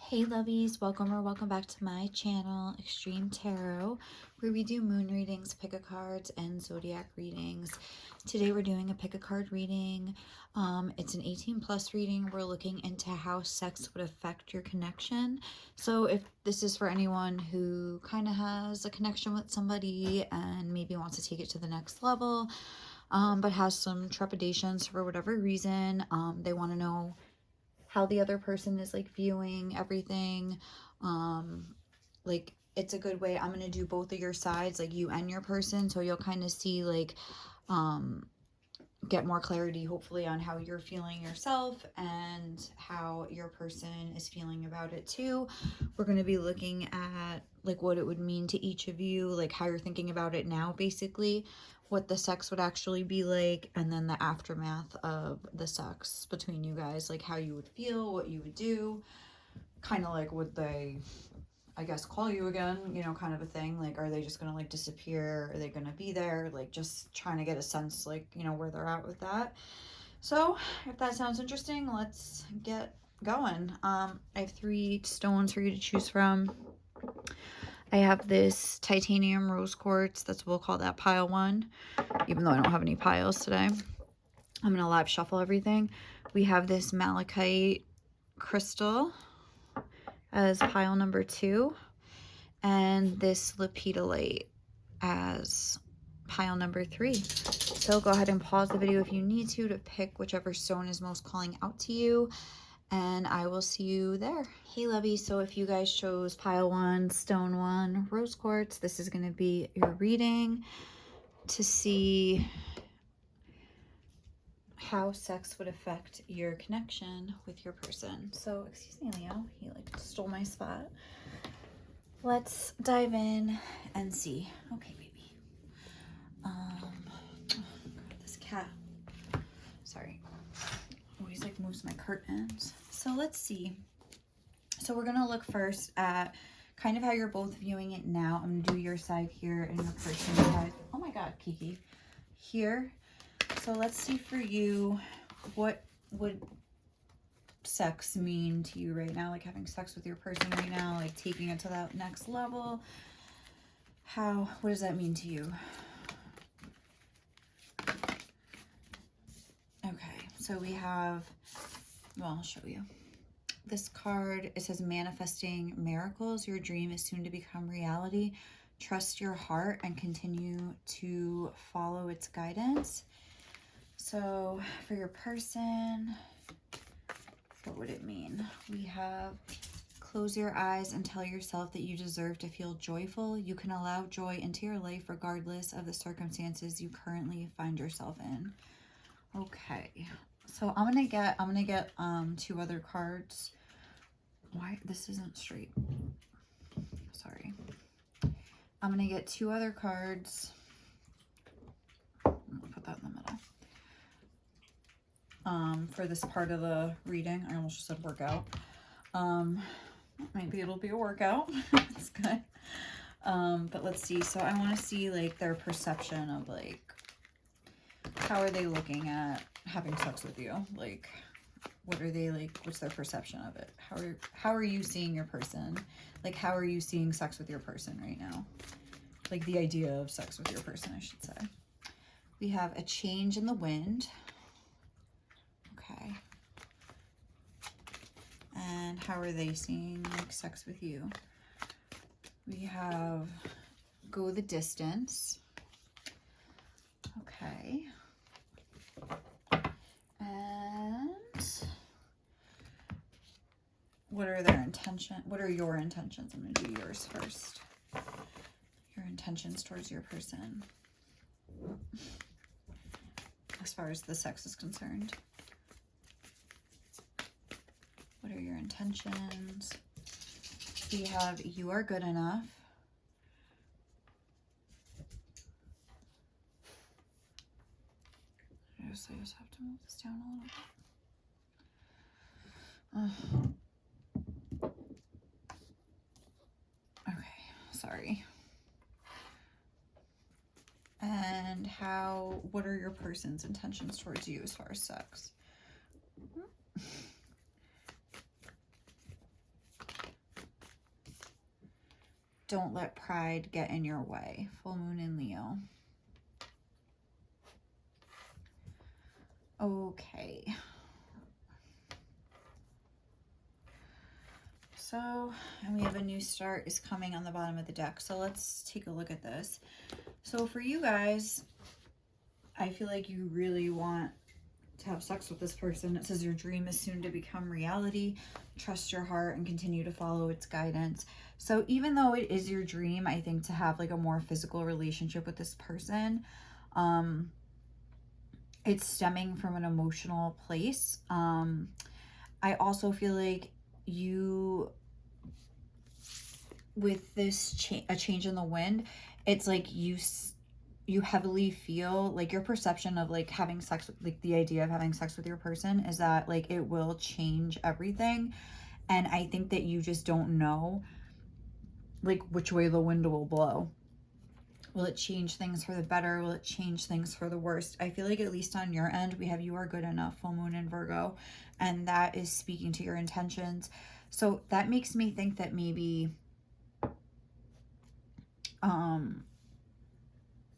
Hey lovies, welcome or welcome back to my channel, Extreme Tarot, where we do moon readings, pick a cards, and zodiac readings. Today we're doing a pick a card reading. It's an 18+ reading. We're looking into how sex would affect your connection. So if this is for anyone who kind of has a connection with somebody and maybe wants to take it to the next level, but has some trepidations for whatever reason, they want to know how the other person is like viewing everything. Like it's a good way. I'm going to do both of your sides, like you and your person, so you'll kind of see like get more clarity hopefully on how you're feeling yourself and how your person is feeling about it too. We're going to be looking at like what it would mean to each of you, like how you're thinking about it now, basically what the sex would actually be like, and then the aftermath of the sex between you guys, like how you would feel, what you would do, kind of like would they, I guess, call you again, you know, kind of a thing. Like, are they just gonna like disappear? Are they gonna be there? Like, just trying to get a sense, like, you know, where they're at with that. So if that sounds interesting, let's get going. I have 3 stones for you to choose from. I have this titanium rose quartz. We'll call that pile 1, even though I don't have any piles today. I'm gonna live shuffle everything. We have this malachite crystal as pile number 2, and this lepidolite as pile number 3. So go ahead and pause the video if you need to pick whichever stone is most calling out to you, and I will see you there. Hey lovey, so if you guys chose pile 1, stone 1, rose quartz, this is going to be your reading to see how sex would affect your connection with your person. So excuse me, Leo, he like stole my spot. Let's dive in and see. Okay, baby. Oh God, this cat. Sorry. Always like moves my curtains. So let's see. So we're gonna look first at kind of how you're both viewing it now. I'm gonna do your side here and your person's side. Oh my God, Kiki. Here. So let's see for you, what would sex mean to you right now? Like having sex with your person right now, like taking it to that next level. What does that mean to you? Okay, so we have, well, I'll show you. This card, it says manifesting miracles. Your dream is soon to become reality. Trust your heart and continue to follow its guidance. So for your person, what would it mean? We have close your eyes and tell yourself that you deserve to feel joyful. You can allow joy into your life regardless of the circumstances you currently find yourself in. Okay, so I'm gonna get 2 other cards. Why this isn't straight? Sorry. I'm gonna get 2 other cards. I'm gonna put that in the middle. For this part of the reading, I almost just said workout. Maybe it'll be a workout. It's good. But let's see. So I want to see like their perception of like, how are they looking at having sex with you? Like, what are they like? What's their perception of it? How are you seeing your person? Like, how are you seeing sex with your person right now? Like the idea of sex with your person, I should say. We have a change in the wind. Okay. And how are they seeing like sex with you? We have go the distance. Okay. And what are their intentions? What are your intentions? I'm going to do yours first. Your intentions towards your person as far as the sex is concerned. What are your intentions? We have you are good enough. I just have to move this down a little bit. Okay, sorry. And what are your person's intentions towards you as far as sex? Don't let pride get in your way. Full moon in Leo. Okay. So, and we have a new start is coming on the bottom of the deck. So let's take a look at this. So for you guys, I feel like you really want to have sex with this person. It says your dream is soon to become reality. Trust your heart and continue to follow its guidance. So even though it is your dream, I think, to have like a more physical relationship with this person, it's stemming from an emotional place. I also feel like you, with this a change in the wind, it's like you heavily feel like your perception of like having sex with, like the idea of having sex with your person is that like it will change everything. And I think that you just don't know like which way the wind will blow. Will it change things for the better? Will it change things for the worst? I feel like at least on your end, we have you are good enough, full moon in Virgo, and that is speaking to your intentions. So that makes me think that maybe,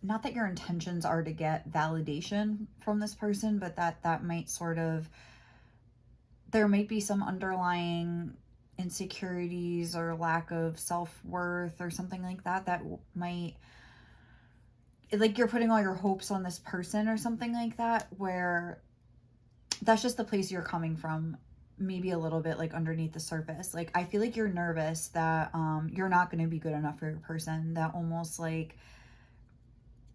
not that your intentions are to get validation from this person, but that might sort of, there might be some underlying insecurities or lack of self-worth or something like that that might, like you're putting all your hopes on this person or something like that, where that's just the place you're coming from, maybe a little bit like underneath the surface. Like I feel like you're nervous that you're not going to be good enough for your person, that almost like,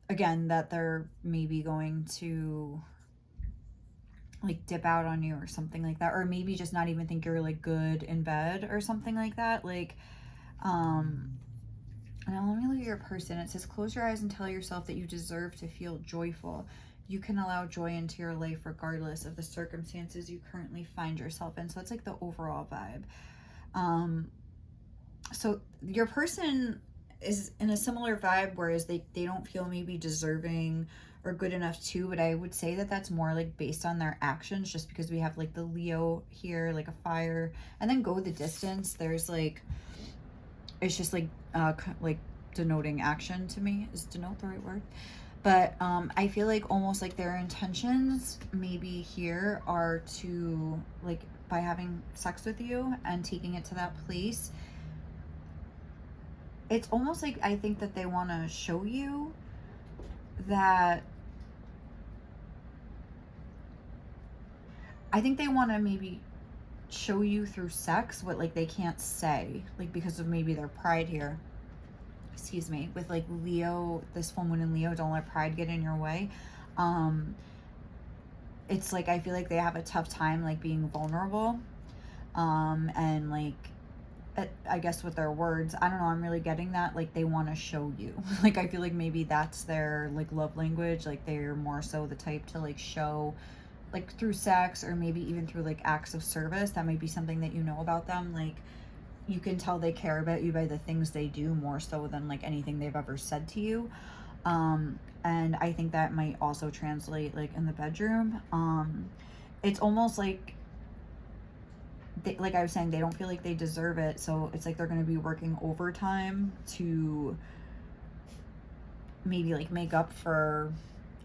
again, that they're maybe going to like dip out on you or something like that, or maybe just not even think you're like good in bed or something like that. Like now let me look at your person. It says close your eyes and tell yourself that you deserve to feel joyful. You can allow joy into your life regardless of the circumstances you currently find yourself in. So it's like the overall vibe. So your person is in a similar vibe, whereas they don't feel maybe deserving or good enough too, but I would say that that's more like based on their actions, just because we have like the Leo here, like a fire, and then go the distance. There's like, it's just like denoting action to me. Is denote the right word? But I feel like almost like their intentions maybe here are to, like, by having sex with you and taking it to that place, it's almost like I think that they want to show you that, I think they want to maybe show you through sex what like they can't say, like because of maybe their pride here. Excuse me. With like Leo, this full moon in Leo, don't let pride get in your way. It's like I feel like they have a tough time like being vulnerable, and like I guess with their words, I don't know, I'm really getting that like they want to show you. Like I feel like maybe that's their like love language, like they're more so the type to like show, like through sex or maybe even through like acts of service. That might be something that you know about them. Like you can tell they care about you by the things they do more so than like anything they've ever said to you. And I think that might also translate like in the bedroom. It's almost like like I was saying, they don't feel like they deserve it, so it's like they're going to be working overtime to maybe like make up for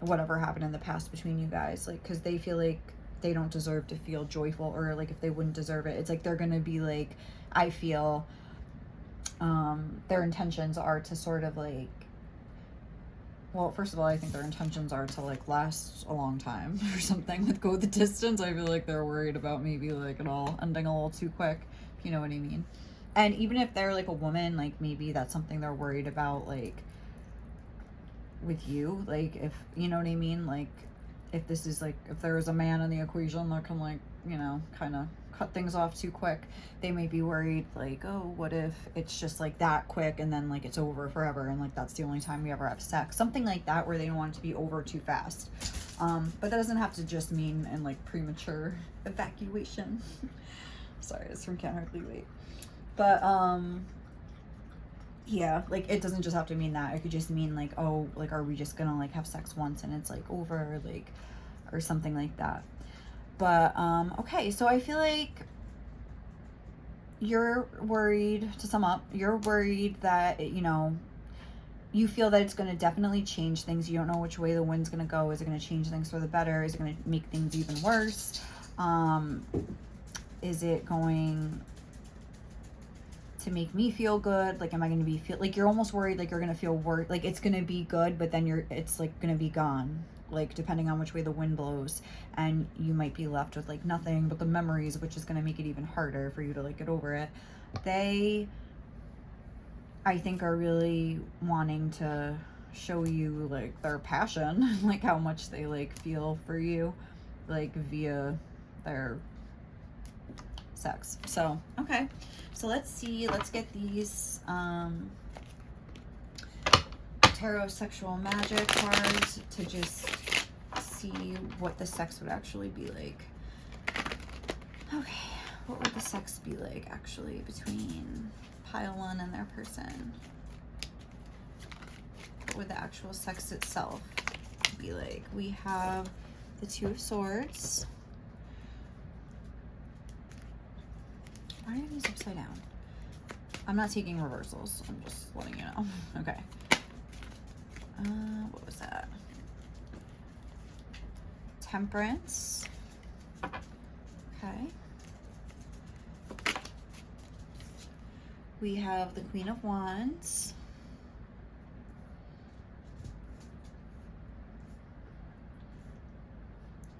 whatever happened in the past between you guys, like because they feel like they don't deserve to feel joyful, or like if they wouldn't deserve it, it's like they're going to be like, I feel their intentions are to sort of like, well, first of all, I think their intentions are to like last a long time or something. With go the distance, I feel like they're worried about maybe like it all ending a little too quick, if you know what I mean. And even if they're like a woman, like maybe that's something they're worried about, like with you, like if you know what I mean, like if this is like, if there was a man in the equation that can like, you know, kind of cut things off too quick, they may be worried like, oh, what if it's just like that quick and then like it's over forever and like that's the only time we ever have sex, something like that, where they don't want it to be over too fast. But that doesn't have to just mean in like premature evacuation. Sorry, it's from Can't Hardly Wait. But yeah, like it doesn't just have to mean that. It could just mean like, oh, like are we just gonna like have sex once and it's like over, like, or something like that. But okay, so I feel like you're worried, to sum up, you're worried that, you know, you feel that it's going to definitely change things. You don't know which way the wind's going to go. Is it going to change things for the better? Is it going to make things even worse? Is it going to make me feel good? Like, am I going to feel like you're almost worried, like you're going to feel like it's going to be good, but then it's like going to be gone, like depending on which way the wind blows, and you might be left with like nothing but the memories, which is going to make it even harder for you to like get over it. They, I think, are really wanting to show you like their passion, like how much they like feel for you, like via their sex. So, okay. So let's see, let's get these tarot sexual magic cards to just see what the sex would actually be like. Okay, what would the sex be like actually between pile one and their person? What would the actual sex itself be like? We have the Two of Swords. Why are these upside down? I'm not taking reversals. I'm just letting you know. Okay. What was that? Temperance. Okay. We have the Queen of Wands.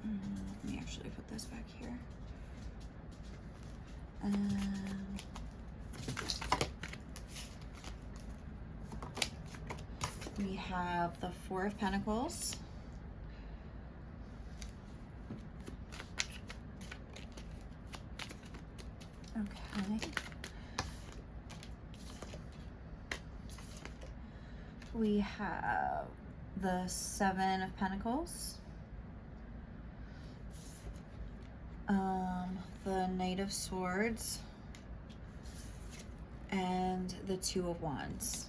Let me actually put this back here. We have the Four of Pentacles. Okay. We have the Seven of Pentacles. The Knight of Swords. And the Two of Wands.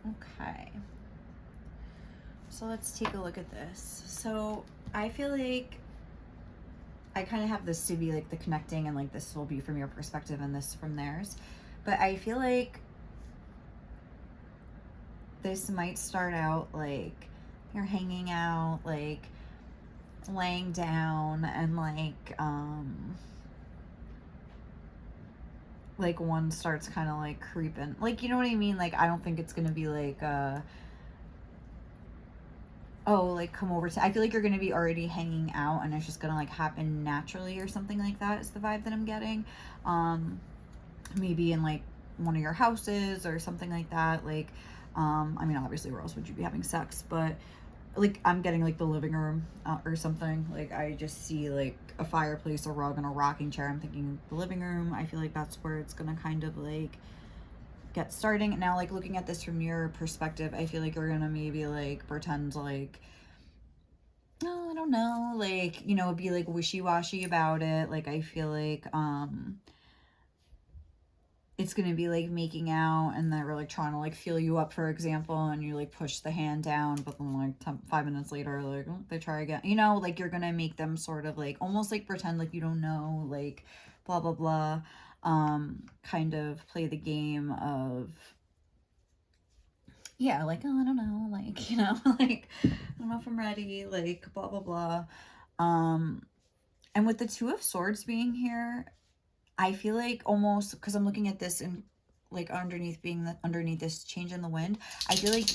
Okay. So let's take a look at this. So I feel like I kind of have this to be like the connecting, and like this will be from your perspective and this from theirs. But I feel like this might start out like you're hanging out, like laying down, and like one starts kind of like creeping, like, you know what I mean? Like, I don't think it's gonna be like oh, like come over to, I feel like you're gonna be already hanging out and it's just gonna like happen naturally or something like that is the vibe that I'm getting. Maybe in like one of your houses or something like that. Like, I mean, obviously where else would you be having sex, but like I'm getting like the living room or something. Like, I just see like a fireplace, a rug, and a rocking chair. I'm thinking the living room. I feel like that's where it's gonna kind of like get starting. Now, like looking at this from your perspective, I feel like you're gonna maybe like pretend like, no, I don't know, like, you know, be like wishy-washy about it. Like, I feel like it's gonna be like making out and they're like trying to like feel you up, for example, and you like push the hand down, but then like 5 minutes later, like, oh, they try again, you know, like you're gonna make them sort of like almost like pretend like you don't know, like blah blah blah, kind of play the game of, yeah, like, oh, I don't know, like, you know, like, I don't know if I'm ready, like blah blah blah. And with the Two of Swords being here, I feel like almost, because I'm looking at this and like underneath underneath this change in the wind, I feel like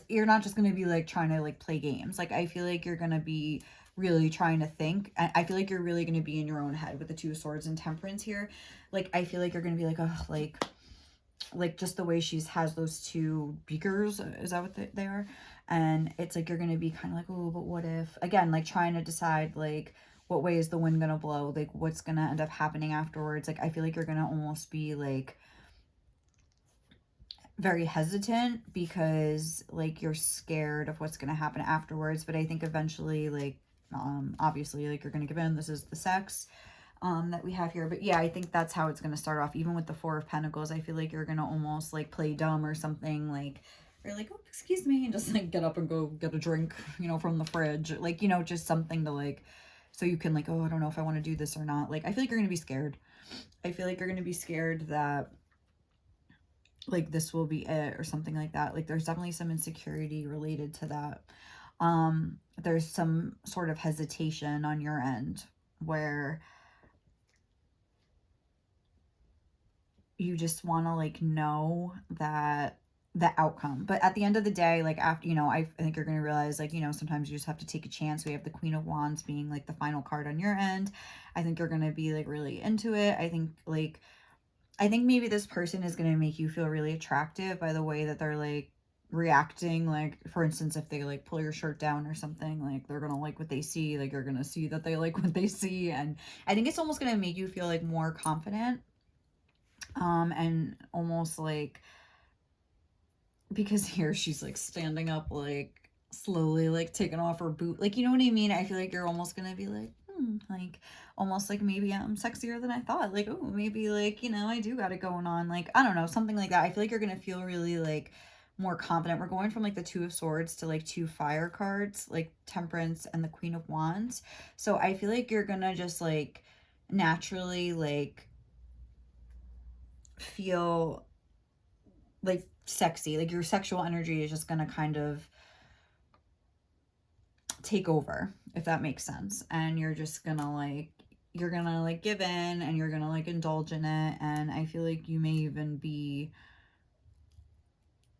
you're not just going to be like trying to like play games. Like, I feel like you're going to be really trying to think. I feel like you're really going to be in your own head with the Two of Swords and Temperance here. Like, I feel like you're going to be like, oh, like just the way has those two beakers, is that what they are? And it's like you're going to be kind of like, oh, but what if, again, like trying to decide like what way is the wind going to blow, like what's going to end up happening afterwards. Like, I feel like you're going to almost be like very hesitant because like you're scared of what's going to happen afterwards. But I think eventually, like, obviously, like, you're going to give in. This is the sex that we have here. But yeah, I think that's how it's going to start off. Even with the Four of Pentacles, I feel like you're going to almost like play dumb or something, like you're like, oh, excuse me, and just like get up and go get a drink, you know, from the fridge, like, you know, just something to like So you can like, oh, I don't know if I want to do this or not. Like, I feel like you're going to be scared. I feel like you're going to be scared that like this will be it or something like that. Like there's definitely some insecurity related to that. There's some sort of hesitation on your end where you just want to like know that the outcome. But at the end of the day, like after, I think you're going to realize like, sometimes you just have to take a chance. We have the Queen of Wands being like the final card on your end. I think you're going to be like really into it. I think maybe this person is going to make you feel really attractive by the way that they're like reacting. Like, for instance, if they like pull your shirt down or something, like they're going to like what they see. Like, you're going to see that they like what they see. And I think it's almost going to make you feel like more confident. And almost like, because here she's like standing up, like slowly, like taking off her boot. Like, you know what I mean? I feel like you're almost going to be like, like almost like maybe I'm sexier than I thought. Like, oh, maybe like, I do got it going on. Like, I don't know, something like that. I feel like you're going to feel really like more confident. We're going from like the Two of Swords to like two fire cards, like Temperance and the Queen of Wands. So I feel like you're going to just like naturally like feel like sexy. Like your sexual energy is just going to kind of take over, if that makes sense. And you're just gonna like, you're gonna like give in and you're gonna like indulge in it. And I feel like you may even be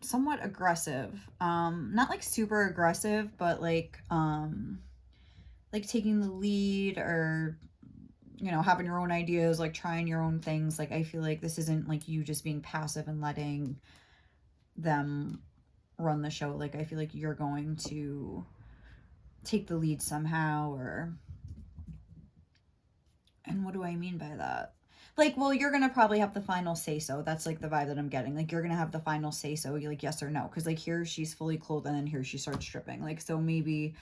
somewhat aggressive, not like super aggressive, but like taking the lead, or having your own ideas, like trying your own things. Like I feel like this isn't like you just being passive and letting them run the show. Like I feel like you're going to take the lead somehow. And what do I mean by that? Like, well, you're gonna probably have the final say so. That's like the vibe that I'm getting. Like, you're gonna have the final say so, like yes or no. Because like here she's fully clothed and then here she starts stripping. Like, so maybe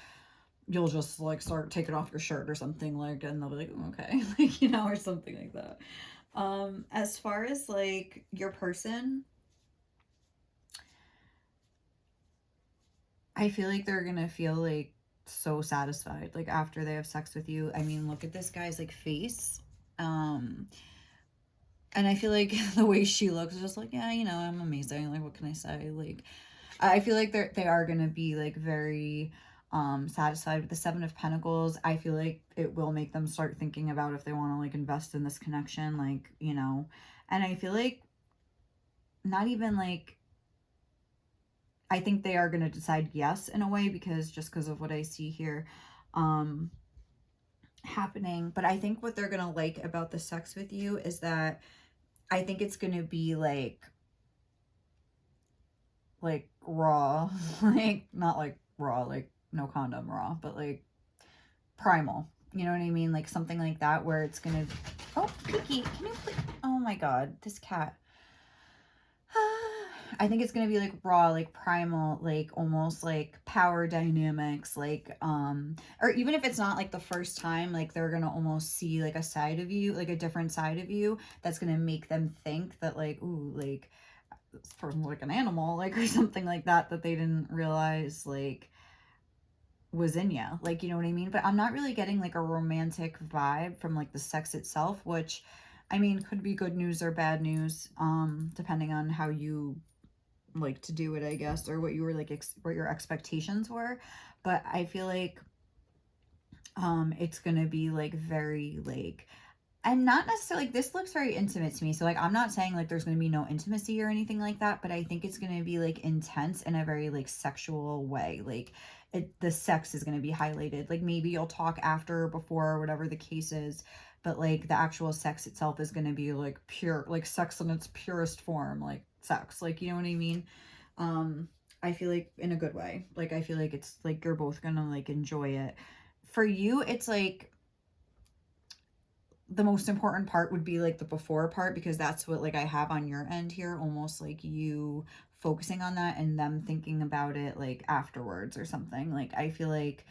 you'll just like start taking off your shirt or something, like, and they'll be like, oh, okay, like, or something like that. As far as like your person, I feel like they're gonna feel like so satisfied like after they have sex with you. I mean, look at this guy's like face. And I feel like the way she looks is just like, yeah, I'm amazing. Like, what can I say? Like, I feel like they are gonna be like very satisfied with the Seven of Pentacles. I feel like it will make them start thinking about if they want to like invest in this connection, like, and I feel like not even like, I think they are gonna decide yes in a way, because of what I see here happening. But I think what they're gonna like about the sex with you is that I think it's gonna be like raw, like not like raw, like no condom raw, but like primal. You know what I mean? Like something like that where it's gonna, oh, Kiki, can you please, oh my God, this cat. I think it's gonna be like raw, like primal, like almost like power dynamics, like or even if it's not like the first time, like they're gonna almost see like a side of you, like a different side of you that's gonna make them think that like, ooh, like from like an animal, like, or something like that they didn't realize like was in you, like, you know what I mean? But I'm not really getting like a romantic vibe from like the sex itself, which I mean could be good news or bad news, depending on how you like to do it, I guess, or what you were like what your expectations were. But I feel like it's gonna be like very like, and not necessarily like, this looks very intimate to me, so like I'm not saying like there's going to be no intimacy or anything like that, but I think it's going to be like intense in a very like sexual way. Like the sex is going to be highlighted. Like maybe you'll talk after or before or whatever the case is, but like the actual sex itself is going to be like pure, like sex in its purest form, like sex, like, you know what I mean? I feel like in a good way. Like I feel like it's like you're both gonna like enjoy it. For you, it's like the most important part would be like the before part, because that's what like I have on your end here, almost like you focusing on that and them thinking about it like afterwards or something. Like I feel like,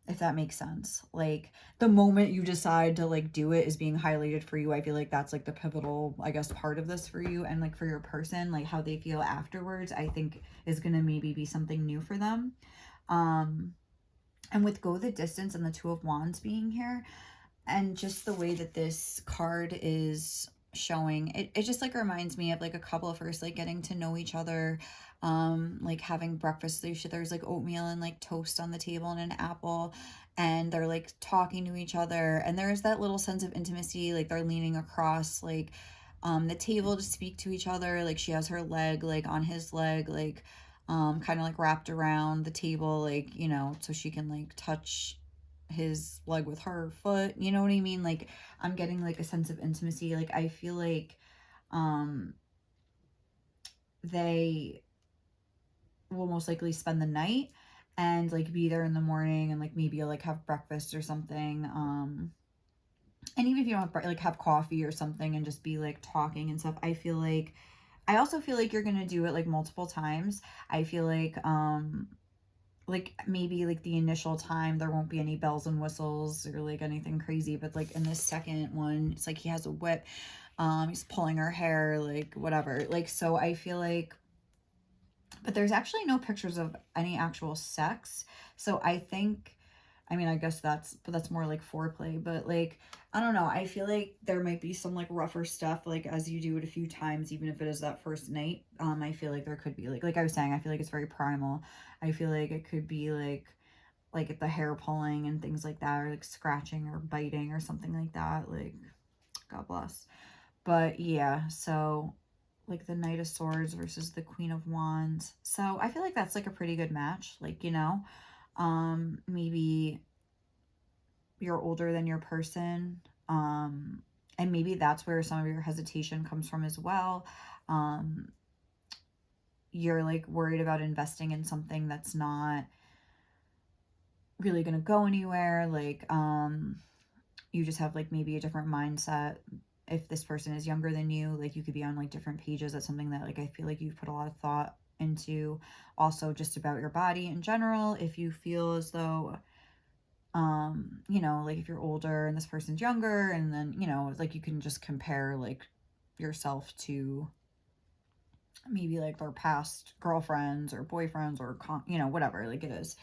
if that makes sense, like the moment you decide to like do it is being highlighted for you. I feel like that's like the pivotal, I guess, part of this for you. And like for your person, like how they feel afterwards, I think is gonna maybe be something new for them. And with go the distance and the Two of Wands being here, and just the way that this card is showing, it just like reminds me of like a couple first like getting to know each other, like having breakfast. There's like oatmeal and like toast on the table and an apple, and they're like talking to each other, and there's that little sense of intimacy, like they're leaning across like the table to speak to each other. Like she has her leg like on his leg, like kind of like wrapped around the table, like, you know, so she can like touch his leg with her foot, you know what I mean? Like I'm getting like a sense of intimacy. Like I feel like they will most likely spend the night and like be there in the morning, and like maybe like have breakfast or something, and even if you don't have like have coffee or something and just be like talking and stuff. I also feel like you're gonna do it like multiple times. I feel like maybe like the initial time there won't be any bells and whistles or like anything crazy, but like in this second one it's like he has a whip, he's pulling her hair, like whatever, like, so I feel like, but there's actually no pictures of any actual sex, so I think, I mean, I guess that's more like foreplay, but like, I don't know, I feel like there might be some like rougher stuff, like as you do it a few times, even if it is that first night. I feel like there could be like I was saying, I feel like it's very primal. I feel like it could be like the hair pulling and things like that, or like scratching or biting or something like that, like, God bless. But yeah, so like the Knight of Swords versus the Queen of Wands. So I feel like that's like a pretty good match, like, you know, maybe you're older than your person, and maybe that's where some of your hesitation comes from as well. You're like worried about investing in something that's not really going to go anywhere, like you just have like maybe a different mindset. If this person is younger than you, like you could be on like different pages. That's something that like I feel like you've put a lot of thought into. Also just about your body in general, if you feel as though you know, like if you're older and this person's younger, and then, you know, like you can just compare like yourself to maybe like their past girlfriends or boyfriends or you know, whatever, like it is,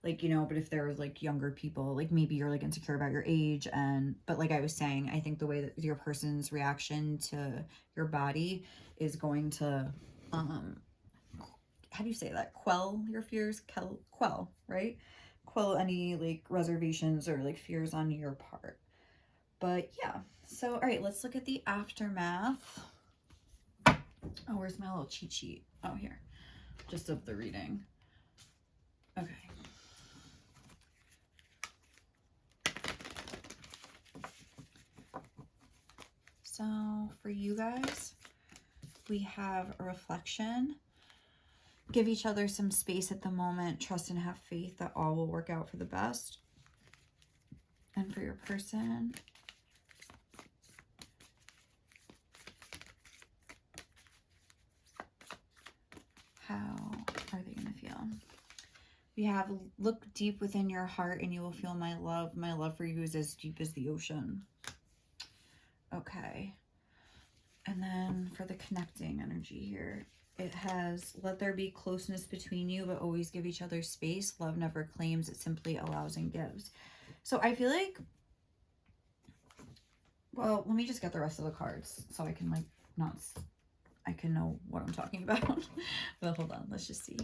like, you know. But if there's like younger people, like maybe you're like insecure about your age, and but like I was saying, I think the way that your person's reaction to your body is going to how do you say that, quell your fears, quell, right, quell any like reservations or like fears on your part. But yeah, so all right, let's look at the aftermath. Oh, where's my little cheat sheet? Oh, here, just of the reading. Okay. So for you guys, we have a reflection. Give each other some space at the moment. Trust and have faith that all will work out for the best. And for your person, how are they going to feel? We have, look deep within your heart and you will feel my love. My love for you is as deep as the ocean. Okay. And then for the connecting energy here, it has, let there be closeness between you, but always give each other space. Love never claims, it simply allows and gives. So I feel like, well, let me just get the rest of the cards so I can like not, I can know what I'm talking about. But hold on, let's just see.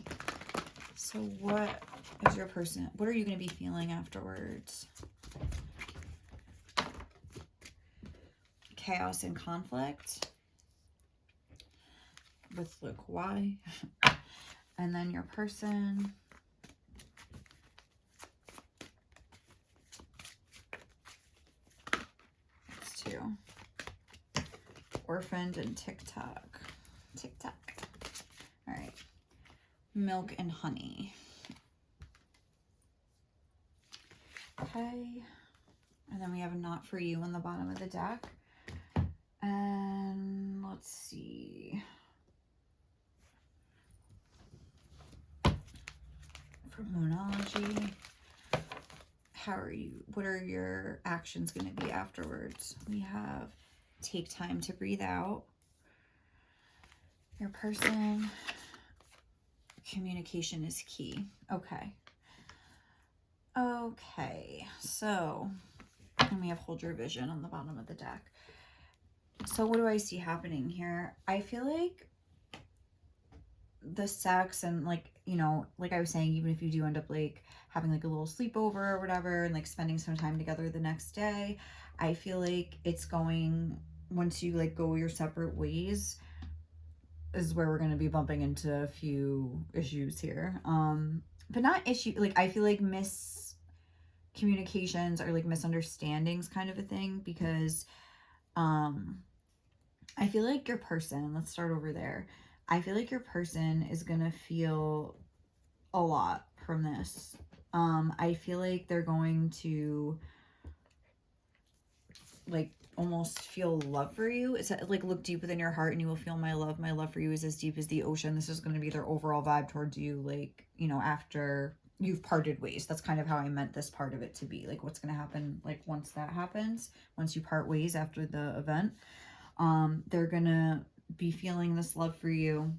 So what is your person, what are you going to be feeling afterwards? Chaos and conflict with look why. And then your person, it's two, orphaned and TikTok. All right, milk and honey. Okay, and then we have a not for you on the bottom of the deck. And let's see, for Moonology, how are you, what are your actions going to be afterwards? We have take time to breathe out. Your person, communication is key. Okay. Okay, so and we have hold your vision on the bottom of the deck. So what do I see happening here? I feel like the sex and like, you know, like I was saying, even if you do end up like having like a little sleepover or whatever and like spending some time together the next day, I feel like it's going, once you like go your separate ways, is where we're going to be bumping into a few issues here. But not issue, like I feel like miscommunications or like misunderstandings kind of a thing, because I feel like your person, let's start over there. I feel like your person is going to feel a lot from this. I feel like they're going to like almost feel love for you. It's like, look deep within your heart and you will feel my love. My love for you is as deep as the ocean. This is going to be their overall vibe towards you, like, you know, after you've parted ways. That's kind of how I meant this part of it to be. Like, what's going to happen, like, once that happens, once you part ways after the event. They're going to be feeling this love for you.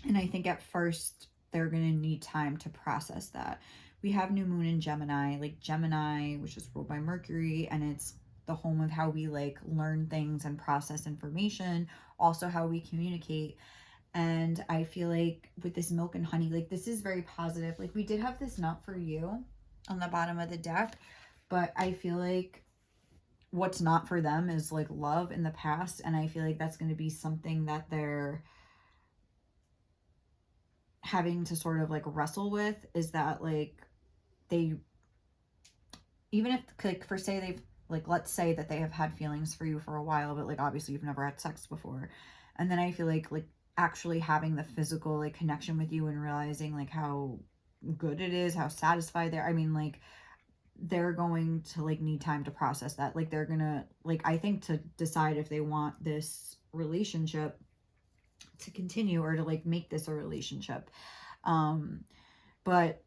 And I think at first they're going to need time to process that. We have new moon in Gemini, like Gemini, which is ruled by Mercury, and it's the home of how we like learn things and process information, also how we communicate. And I feel like with this milk and honey, like this is very positive. Like we did have this nut for you on the bottom of the deck, but I feel like what's not for them is like love in the past. And I feel like that's going to be something that they're having to sort of like wrestle with, is that like they, even if like for say they've like, let's say that they have had feelings for you for a while, but like obviously you've never had sex before, and then I feel like actually having the physical like connection with you and realizing like how good it is, how satisfied they're, I mean like they're going to like need time to process that. Like they're gonna like, I think, to decide if they want this relationship to continue or to like make this a relationship. But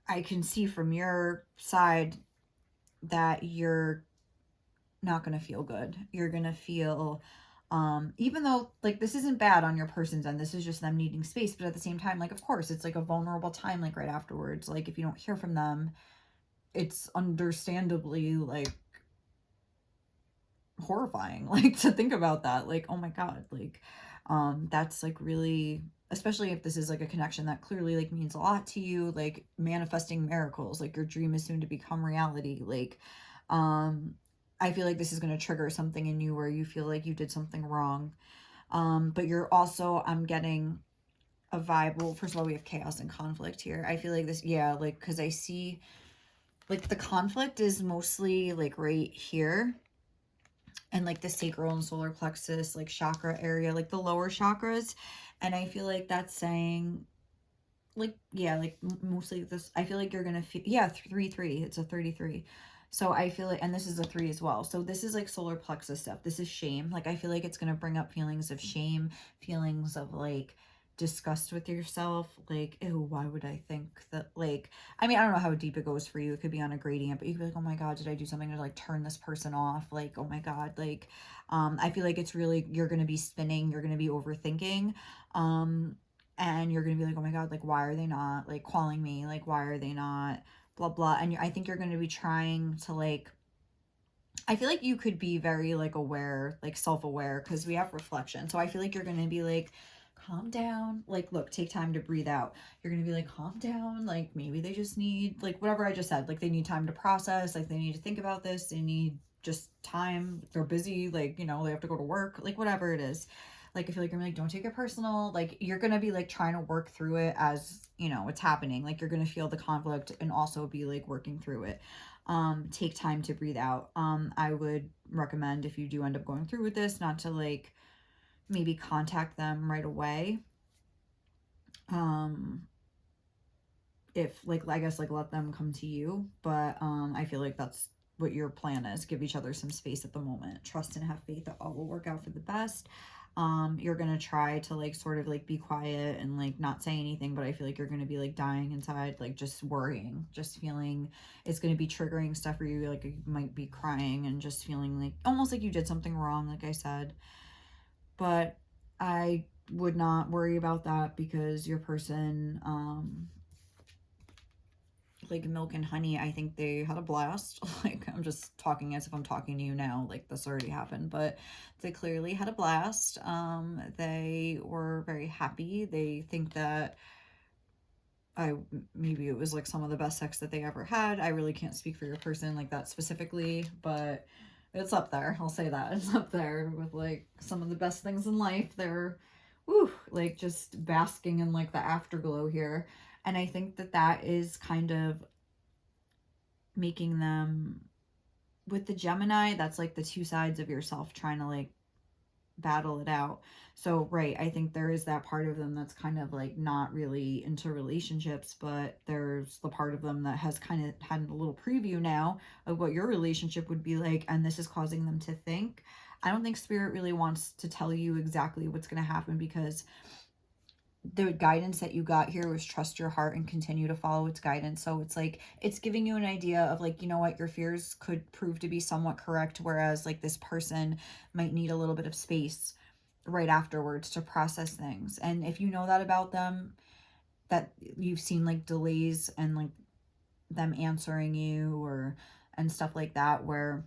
I can see from your side that you're not going to feel good. You're going to feel, even though like this isn't bad on your person's end, this is just them needing space. But at the same time, like, of course, it's like a vulnerable time, like right afterwards. Like if you don't hear from them, it's understandably like horrifying, like to think about that. Like, oh my God, like, that's like really, especially if this is like a connection that clearly like means a lot to you, like manifesting miracles, like your dream is soon to become reality. Like, I feel like this is going to trigger something in you where you feel like you did something wrong. But you're also, I'm getting a vibe. Well, first of all, we have chaos and conflict here. I feel like this, yeah, like, because I see like the conflict is mostly like right here and like the sacral and solar plexus, like chakra area, like the lower chakras. And I feel like that's saying like, yeah, like mostly this, I feel like you're gonna feel, yeah, 3-3, it's a 33. So I feel like, and this is a 3 as well, so this is like solar plexus stuff. This is shame. Like I feel like it's gonna bring up feelings of shame, feelings of like disgust with yourself, like, ew, why would I think that, like, I mean, I don't know how deep it goes for you. It could be on a gradient, but you could be like, oh my God, did I do something to like turn this person off? Like, oh my God, like, I feel like it's really, you're gonna be spinning, you're gonna be overthinking, and you're gonna be like, oh my God, like, why are they not like calling me? Like, why are they not blah blah? And I think you're gonna be trying to like, I feel like you could be very like aware, like self-aware, because we have reflection. So I feel like you're gonna be like, calm down, like, look, take time to breathe out. You're gonna be like, calm down, like maybe they just need like whatever I just said, like they need time to process, like they need to think about this, they need just time, they're busy, like, you know, they have to go to work, like whatever it is. Like I feel like you're like, don't take it personal. Like you're gonna be like trying to work through it as, you know, it's happening. Like you're gonna feel the conflict and also be like working through it. Take time to breathe out. I would recommend, if you do end up going through with this, not to like maybe contact them right away. If like, I guess like let them come to you, but I feel like that's what your plan is. Give each other some space at the moment. Trust and have faith that all will work out for the best. You're gonna try to like sort of like be quiet and like not say anything, but I feel like you're gonna be like dying inside, like just worrying, just feeling it's gonna be triggering stuff for you. Like you might be crying and just feeling like almost like you did something wrong, like I said. But I would not worry about that, because your person like milk and honey, I think they had a blast. Like, I'm just talking as if I'm talking to you now, like this already happened, but they clearly had a blast. They were very happy. They think that maybe it was like some of the best sex that they ever had. I really can't speak for your person like that specifically, but it's up there. I'll say that. It's up there with like some of the best things in life. They're, woo, like just basking in like the afterglow here. And I think that that is kind of making them, with the Gemini, that's like the two sides of yourself trying to like battle it out. So, right, I think there is that part of them that's kind of like not really into relationships, but there's the part of them that has kind of had a little preview now of what your relationship would be like, and this is causing them to think. I don't think Spirit really wants to tell you exactly what's going to happen, because the guidance that you got here was trust your heart and continue to follow its guidance. So it's like, it's giving you an idea of like, you know what, your fears could prove to be somewhat correct, whereas like this person might need a little bit of space right afterwards to process things. And if you know that about them, that you've seen like delays and like them answering you or and stuff like that, where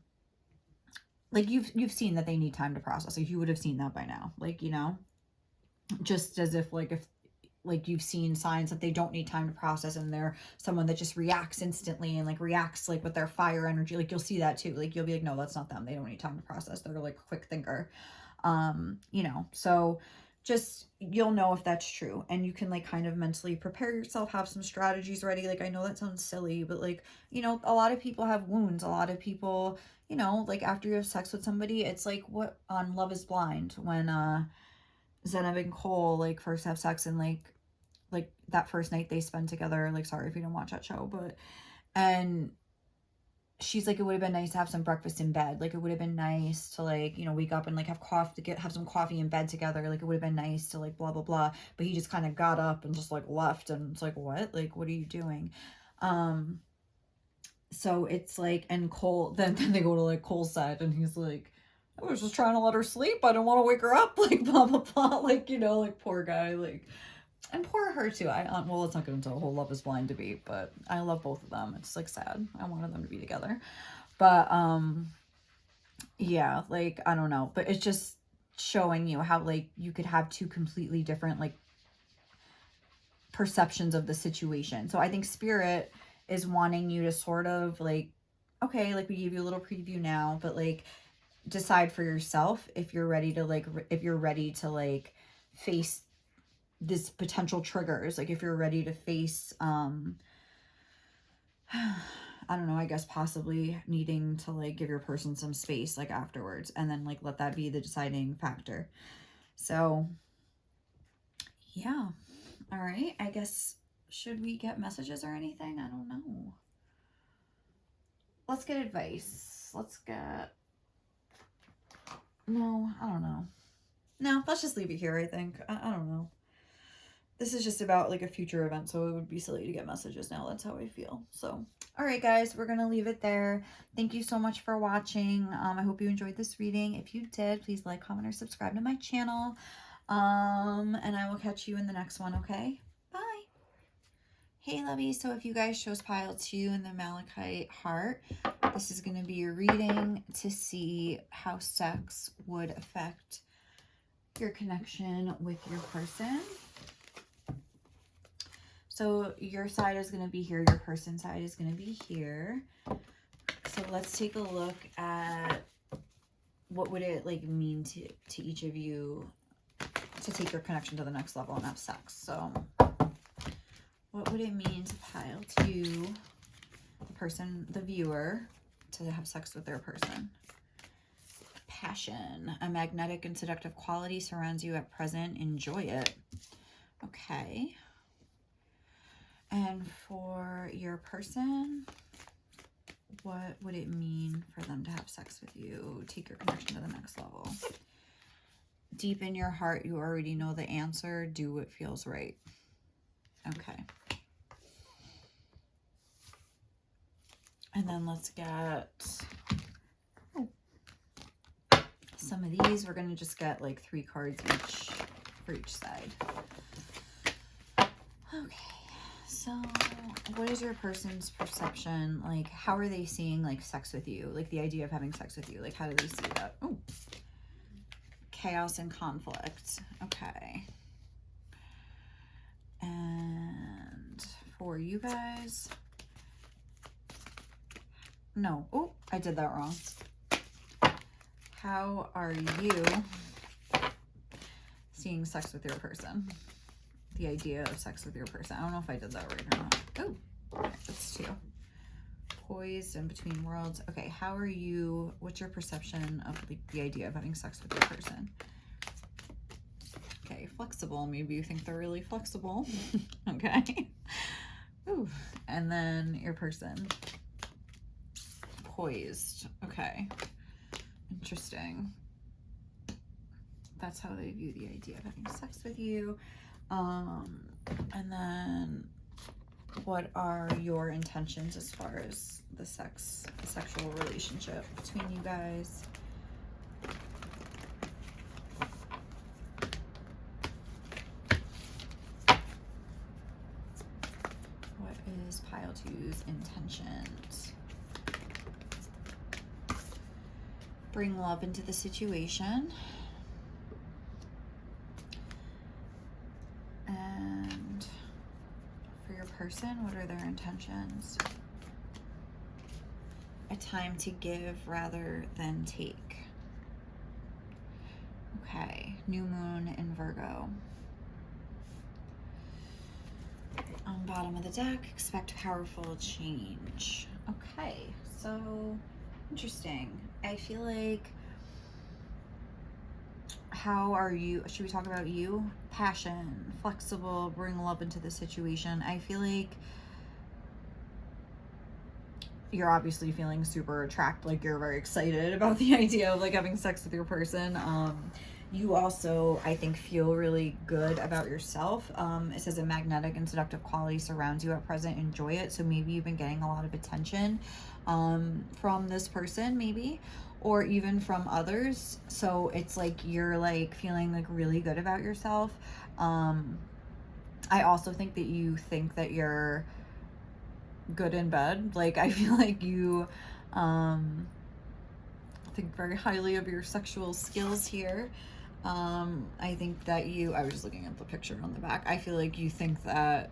like you've seen that they need time to process. Like you would have seen that by now, like, you know, just as if like you've seen signs that they don't need time to process, and they're someone that just reacts instantly and like reacts like with their fire energy. Like you'll see that too. Like you'll be like, no, that's not them. They don't need time to process. They're like a quick thinker. You know, so just, you'll know if that's true, and you can like kind of mentally prepare yourself, have some strategies ready. Like, I know that sounds silly, but like, you know, a lot of people have wounds. A lot of people, you know, like after you have sex with somebody, it's like what on Love is Blind, when Zenev and Cole like first have sex, and like that first night they spend together, like, sorry if you don't watch that show, but, and she's like, it would have been nice to have some breakfast in bed. Like, it would have been nice to like, you know, wake up and like have coffee, have some coffee in bed together. Like, it would have been nice to like blah, blah, blah. But he just kind of got up and just like left. And it's like, what? Like, what are you doing? So it's like, and Cole, then they go to like Cole's side, and he's like, I was just trying to let her sleep. I didn't want to wake her up. Like, blah, blah, blah. Like, you know, like poor guy, like, and poor her too. Well, let's not get into a whole Love is Blind debate, but I love both of them. It's like sad. I wanted them to be together. But yeah, like, I don't know, but it's just showing you how like you could have two completely different like perceptions of the situation. So I think Spirit is wanting you to sort of like, okay, like we gave you a little preview now, but like decide for yourself if you're ready to like face this potential triggers. Like if you're ready to face I don't know, I guess possibly needing to like give your person some space like afterwards, and then like let that be the deciding factor. So yeah, all right, I guess, should we get messages or anything? I don't know. Let's get advice. No, I don't know. No, let's just leave it here, I think. I don't know. This is just about like a future event, so it would be silly to get messages now. That's how I feel. So, all right, guys, we're going to leave it there. Thank you so much for watching. I hope you enjoyed this reading. If you did, please like, comment, or subscribe to my channel. And I will catch you in the next one, okay? Bye. Hey, lovies. So if you guys chose pile 2 in the Malachite heart, this is going to be your reading to see how sex would affect your connection with your person. So your side is going to be here. Your person's side is going to be here. So let's take a look at what would it like mean to each of you to take your connection to the next level and have sex. So what would it mean to pile 2, the person, the viewer, to have sex with their person? Passion. A magnetic and seductive quality surrounds you at present. Enjoy it. Okay. And for your person, what would it mean for them to have sex with you? Take your connection to the next level. Deep in your heart, you already know the answer. Do what feels right. Okay. And then let's get some of these. We're going to just get like 3 cards each for each side. Okay. So what is your person's perception? Like, how are they seeing, like, sex with you? Like, the idea of having sex with you. Like, how do they see that? Oh, chaos and conflict. Okay. And for you guys... No. Oh, I did that wrong. How are you seeing sex with your person? The idea of sex with your person. I don't know if I did that right or not. Oh, that's 2. Poised and between worlds. Okay, how are you, what's your perception of like the idea of having sex with your person? Okay, flexible. Maybe you think they're really flexible. Okay. Ooh. And then your person. Poised. Okay. Interesting. That's how they view the idea of having sex with you. And then what are your intentions as far as the sexual relationship between you guys? What is pile 2's intentions? Bring love into the situation. And for your person, what are their intentions? A time to give rather than take. Okay, new moon in Virgo. On the bottom of the deck, expect powerful change. Okay, so interesting. I feel like, how are you? Should we talk about you? Passion, flexible, bring love into the situation. I feel like you're obviously feeling super attracted, like you're very excited about the idea of like having sex with your person. You also, I think, feel really good about yourself. It says a magnetic and seductive quality surrounds you at present. Enjoy it. So maybe you've been getting a lot of attention from this person, maybe, or even from others. So it's like you're like feeling like really good about yourself. I also think that you think that you're good in bed. Like, I feel like you think very highly of your sexual skills here. I think that I was just looking at the picture on the back. I feel like you think that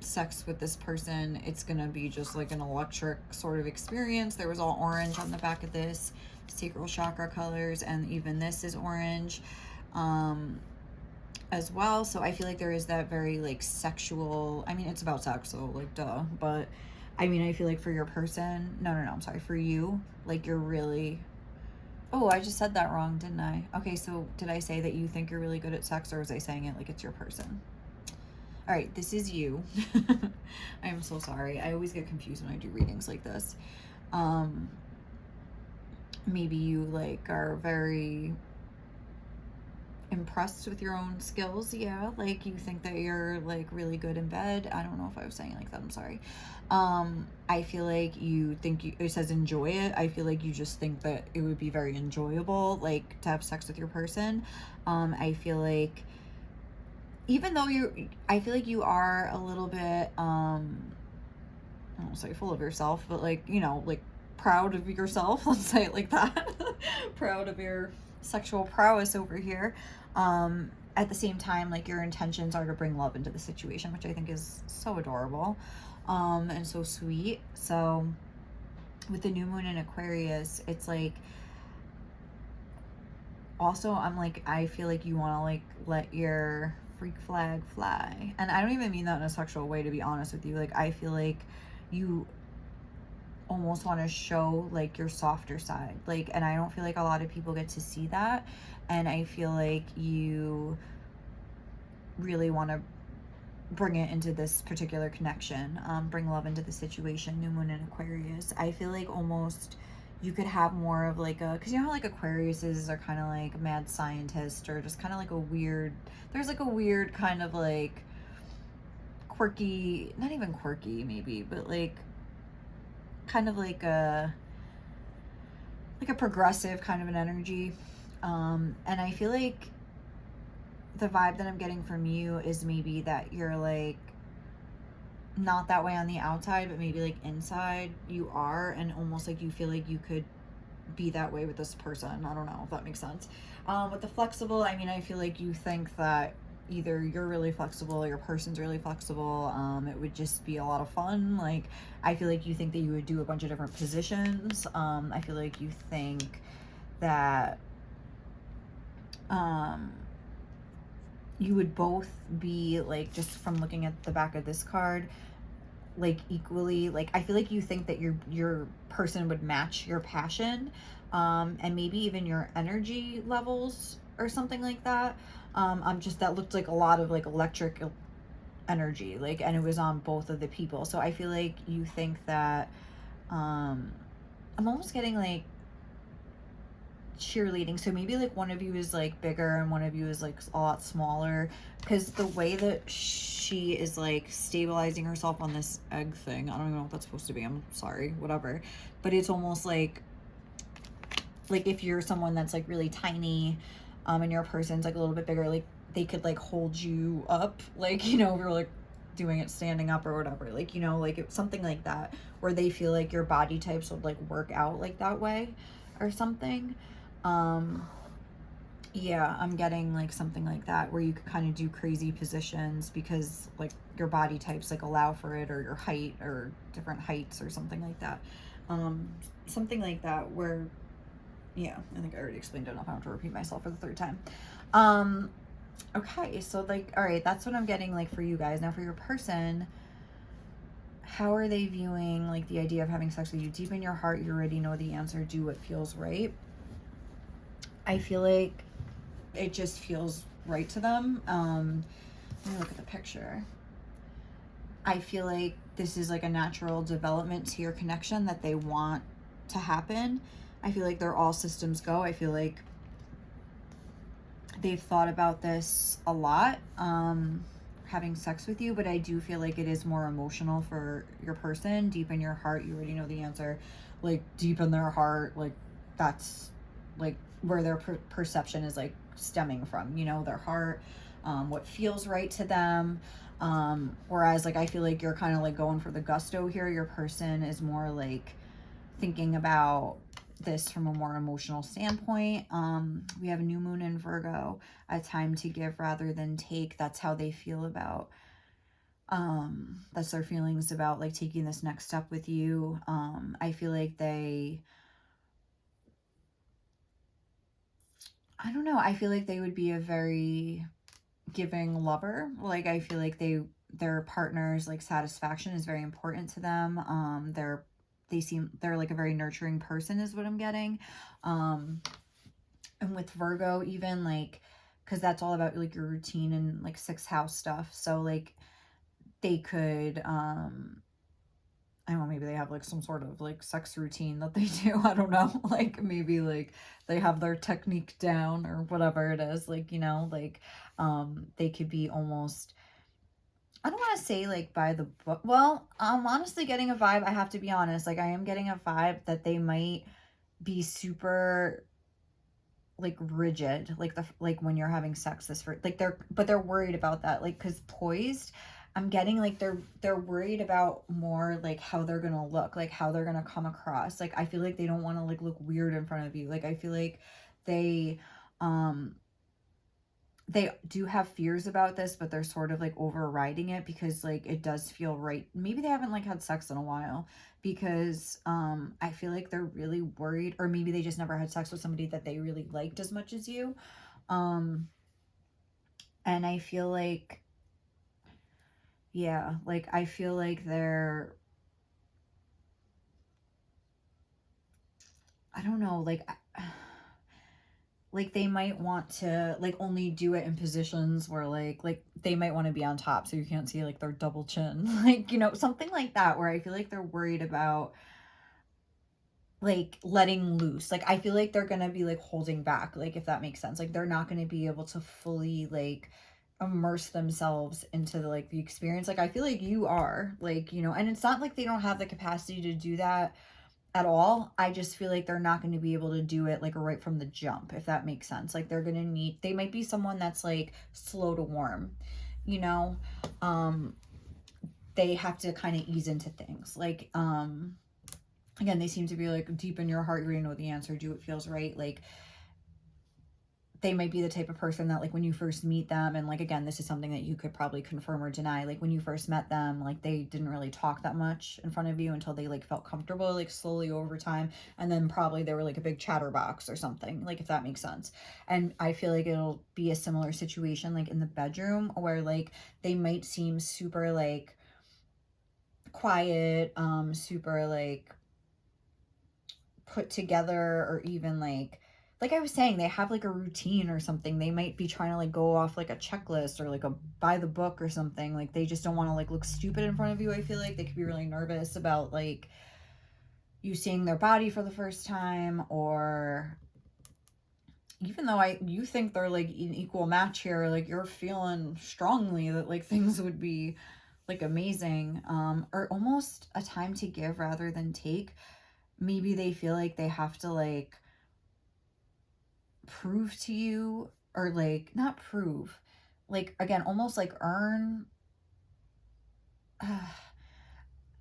sex with this person, it's gonna be just like an electric sort of experience. There was all orange on the back of this, sacral chakra colors, and even this is orange as well. So I feel like there is that very like sexual, I mean, it's about sex, so like duh, but I mean, I feel like for your person, no, I'm sorry, for you, like you're really, oh, I just said that wrong, didn't I? Okay, so did I say that you think you're really good at sex, or was I saying it like it's your person? All right, this is you. I am so sorry. I always get confused when I do readings like this. Maybe you like are very impressed with your own skills. Yeah, like you think that you're like really good in bed. I don't know if I was saying it like that, I'm sorry. I feel like you think it says enjoy it. I feel like you just think that it would be very enjoyable like to have sex with your person. I feel like even though I feel like you are a little bit I don't say full of yourself, but like, you know, like proud of yourself, let's say it like that. Proud of your sexual prowess over here. At the same time, like your intentions are to bring love into the situation, which I think is so adorable and so sweet. So with the new moon in Aquarius, it's like also I'm like, I feel like you want to like let your freak flag fly, and I don't even mean that in a sexual way, to be honest with you. Like I feel like you almost want to show like your softer side, like, and I don't feel like a lot of people get to see that, and I feel like you really want to bring it into this particular connection, bring love into the situation. New moon in Aquarius, I feel like almost you could have more of like a, because you know how like Aquariuses are kind of like mad scientists, or just kind of like a weird, there's like a weird kind of like quirky, not even quirky maybe, but like kind of like a progressive kind of an energy. And I feel like the vibe that I'm getting from you is maybe that you're like not that way on the outside, but maybe like inside you are, and almost like you feel like you could be that way with this person. I don't know if that makes sense. With the flexible, I mean, I feel like you think that either you're really flexible or your person's really flexible. It would just be a lot of fun. Like, I feel like you think that you would do a bunch of different positions. I feel like you think that you would both be like, just from looking at the back of this card, like equally, like I feel like you think that your person would match your passion, and maybe even your energy levels or something like that. I'm just, that looked like a lot of like electric energy, like, and it was on both of the people. So I feel like you think that I'm almost getting like cheerleading. So maybe like one of you is like bigger and one of you is like a lot smaller, because the way that she is like stabilizing herself on this egg thing, I don't even know what that's supposed to be, I'm sorry, whatever, but it's almost like if you're someone that's like really tiny, and your person's like a little bit bigger, like they could like hold you up, like, you know, if you're like doing it standing up or whatever, like, you know, like something like that, where they feel like your body types would like work out like that way or something. Yeah, I'm getting like something like that, where you could kind of do crazy positions because like your body types like allow for it, or your height, or different heights or something like that. Something like that, where, yeah, I think I already explained it enough. I don't have to repeat myself for the third time. Okay, so like, all right, that's what I'm getting like for you guys. Now for your person, how are they viewing like the idea of having sex with you? Deep in your heart, you already know the answer. Do what feels right. I feel like it just feels right to them. Let me look at the picture. I feel like this is like a natural development to your connection that they want to happen. I feel like they're all systems go. I feel like they've thought about this a lot, having sex with you, but I do feel like it is more emotional for your person. Deep in your heart, you already know the answer. Like deep in their heart, like that's like where their perception is like stemming from, you know, their heart, what feels right to them. Whereas like I feel like you're kind of like going for the gusto here. Your person is more like thinking about this from a more emotional standpoint. We have a new moon in Virgo, a time to give rather than take. That's how they feel about, that's their feelings about like taking this next step with you. I feel like I don't know, I feel like they would be a very giving lover. Like I feel like their partner's like satisfaction is very important to them. They're like a very nurturing person is what I'm getting. And with Virgo, even like, because that's all about like your routine and like sixth house stuff. So like they could, I don't know, maybe they have like some sort of like sex routine that they do. I don't know. Like maybe like they have their technique down or whatever it is. Like, you know, like they could be almost, I don't want to say like by the book. Well, I'm honestly getting a vibe. I have to be honest. Like I am getting a vibe that they might be super like rigid, like when you're having sex this for like they're worried about that, like because poised, I'm getting like they're worried about more like how they're gonna look, like how they're gonna come across. Like I feel like they don't want to like look weird in front of you. Like I feel like they um they do have fears about this, but they're sort of like overriding it because like it does feel right. Maybe they haven't like had sex in a while, because I feel like they're really worried, or maybe they just never had sex with somebody that they really liked as much as you. Um and I feel like, yeah, like I feel like they're, I don't know, like they might want to like only do it in positions where like they might want to be on top so you can't see like their double chin, like, you know, something like that, where I feel like they're worried about like letting loose. Like I feel like they're gonna be like holding back, like if that makes sense. Like they're not gonna be able to fully like immerse themselves into like the experience. Like I feel like you are, like, you know, and it's not like they don't have the capacity to do that at all. I just feel like they're not going to be able to do it like right from the jump, if that makes sense. Like they're going to need, they might be someone that's like slow to warm, you know. um they have to kind of ease into things. Like, again, they seem to be like deep in your heart, you already know the answer, do what feels right. Like, they might be the type of person that, like, when you first meet them, and like, again, this is something that you could probably confirm or deny, like when you first met them, like they didn't really talk that much in front of you until they like felt comfortable, like slowly over time, and then probably they were like a big chatterbox or something, like, if that makes sense. And I feel like it'll be a similar situation like in the bedroom, where like they might seem super like quiet, super like put together, or even like I was saying, they have like a routine or something. They might be trying to like go off like a checklist or like a by the book or something. Like, they just don't want to like look stupid in front of you. I feel like they could be really nervous about like you seeing their body for the first time, or even though you think they're like an equal match here, like you're feeling strongly that like things would be like amazing, or almost a time to give rather than take. Maybe they feel like they have to like prove to you, or like not prove, like, again, almost like earn,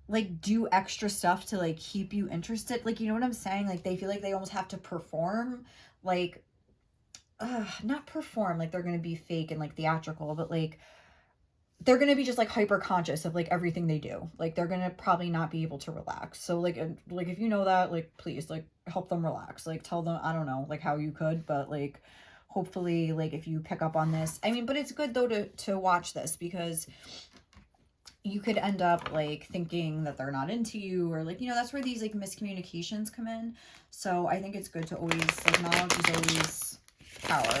like do extra stuff to like keep you interested, like, you know what I'm saying? Like, they feel like they almost have to perform, like, not perform like they're gonna be fake and like theatrical, but like they're gonna be just like hyper conscious of like everything they do. Like, they're gonna probably not be able to relax. So like, if you know that, like, please like help them relax. Like, tell them, I don't know like how you could, but like hopefully, like, if you pick up on this, I mean, but it's good though to watch this, because you could end up like thinking that they're not into you, or like, you know, that's where these like miscommunications come in. So I think it's good to always, like, knowledge is always power.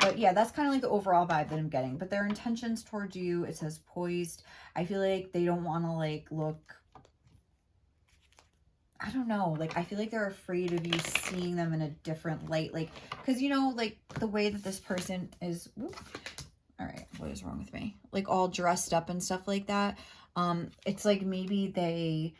But yeah, that's kind of like the overall vibe that I'm getting. But their intentions towards you, it says poised. I feel like they don't want to like look, I don't know, like, I feel like they're afraid of you seeing them in a different light. Like, because, you know, like the way that this person is, whoop, all right, what is wrong with me? Like, all dressed up and stuff like that. It's like maybe they,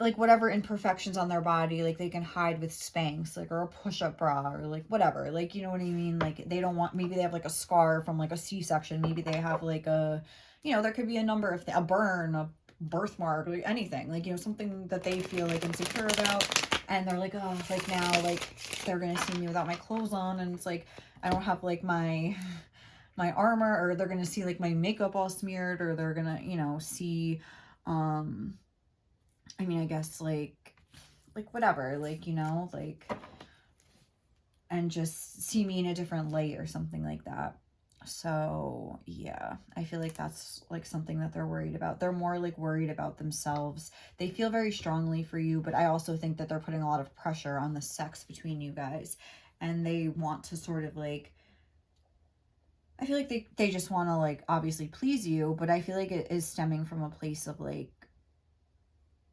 like, whatever imperfections on their body, like, they can hide with Spanx, like, or a push-up bra, or like whatever, like, you know what I mean? Like, they don't want, maybe they have like a scar from like a C-section, maybe they have like a, you know, there could be a number of a burn, a birthmark, or anything, like, you know, something that they feel like insecure about, and they're like, oh, like, now like they're gonna see me without my clothes on, and it's like I don't have like my armor, or they're gonna see like my makeup all smeared, or they're gonna, you know, see, I mean, I guess like whatever, like, you know, like, and just see me in a different light or something like that. So yeah, I feel like that's like something that they're worried about. They're more like worried about themselves. They feel very strongly for you, but I also think that they're putting a lot of pressure on the sex between you guys, and they want to sort of like, I feel like they just want to like obviously please you, but I feel like it is stemming from a place of like,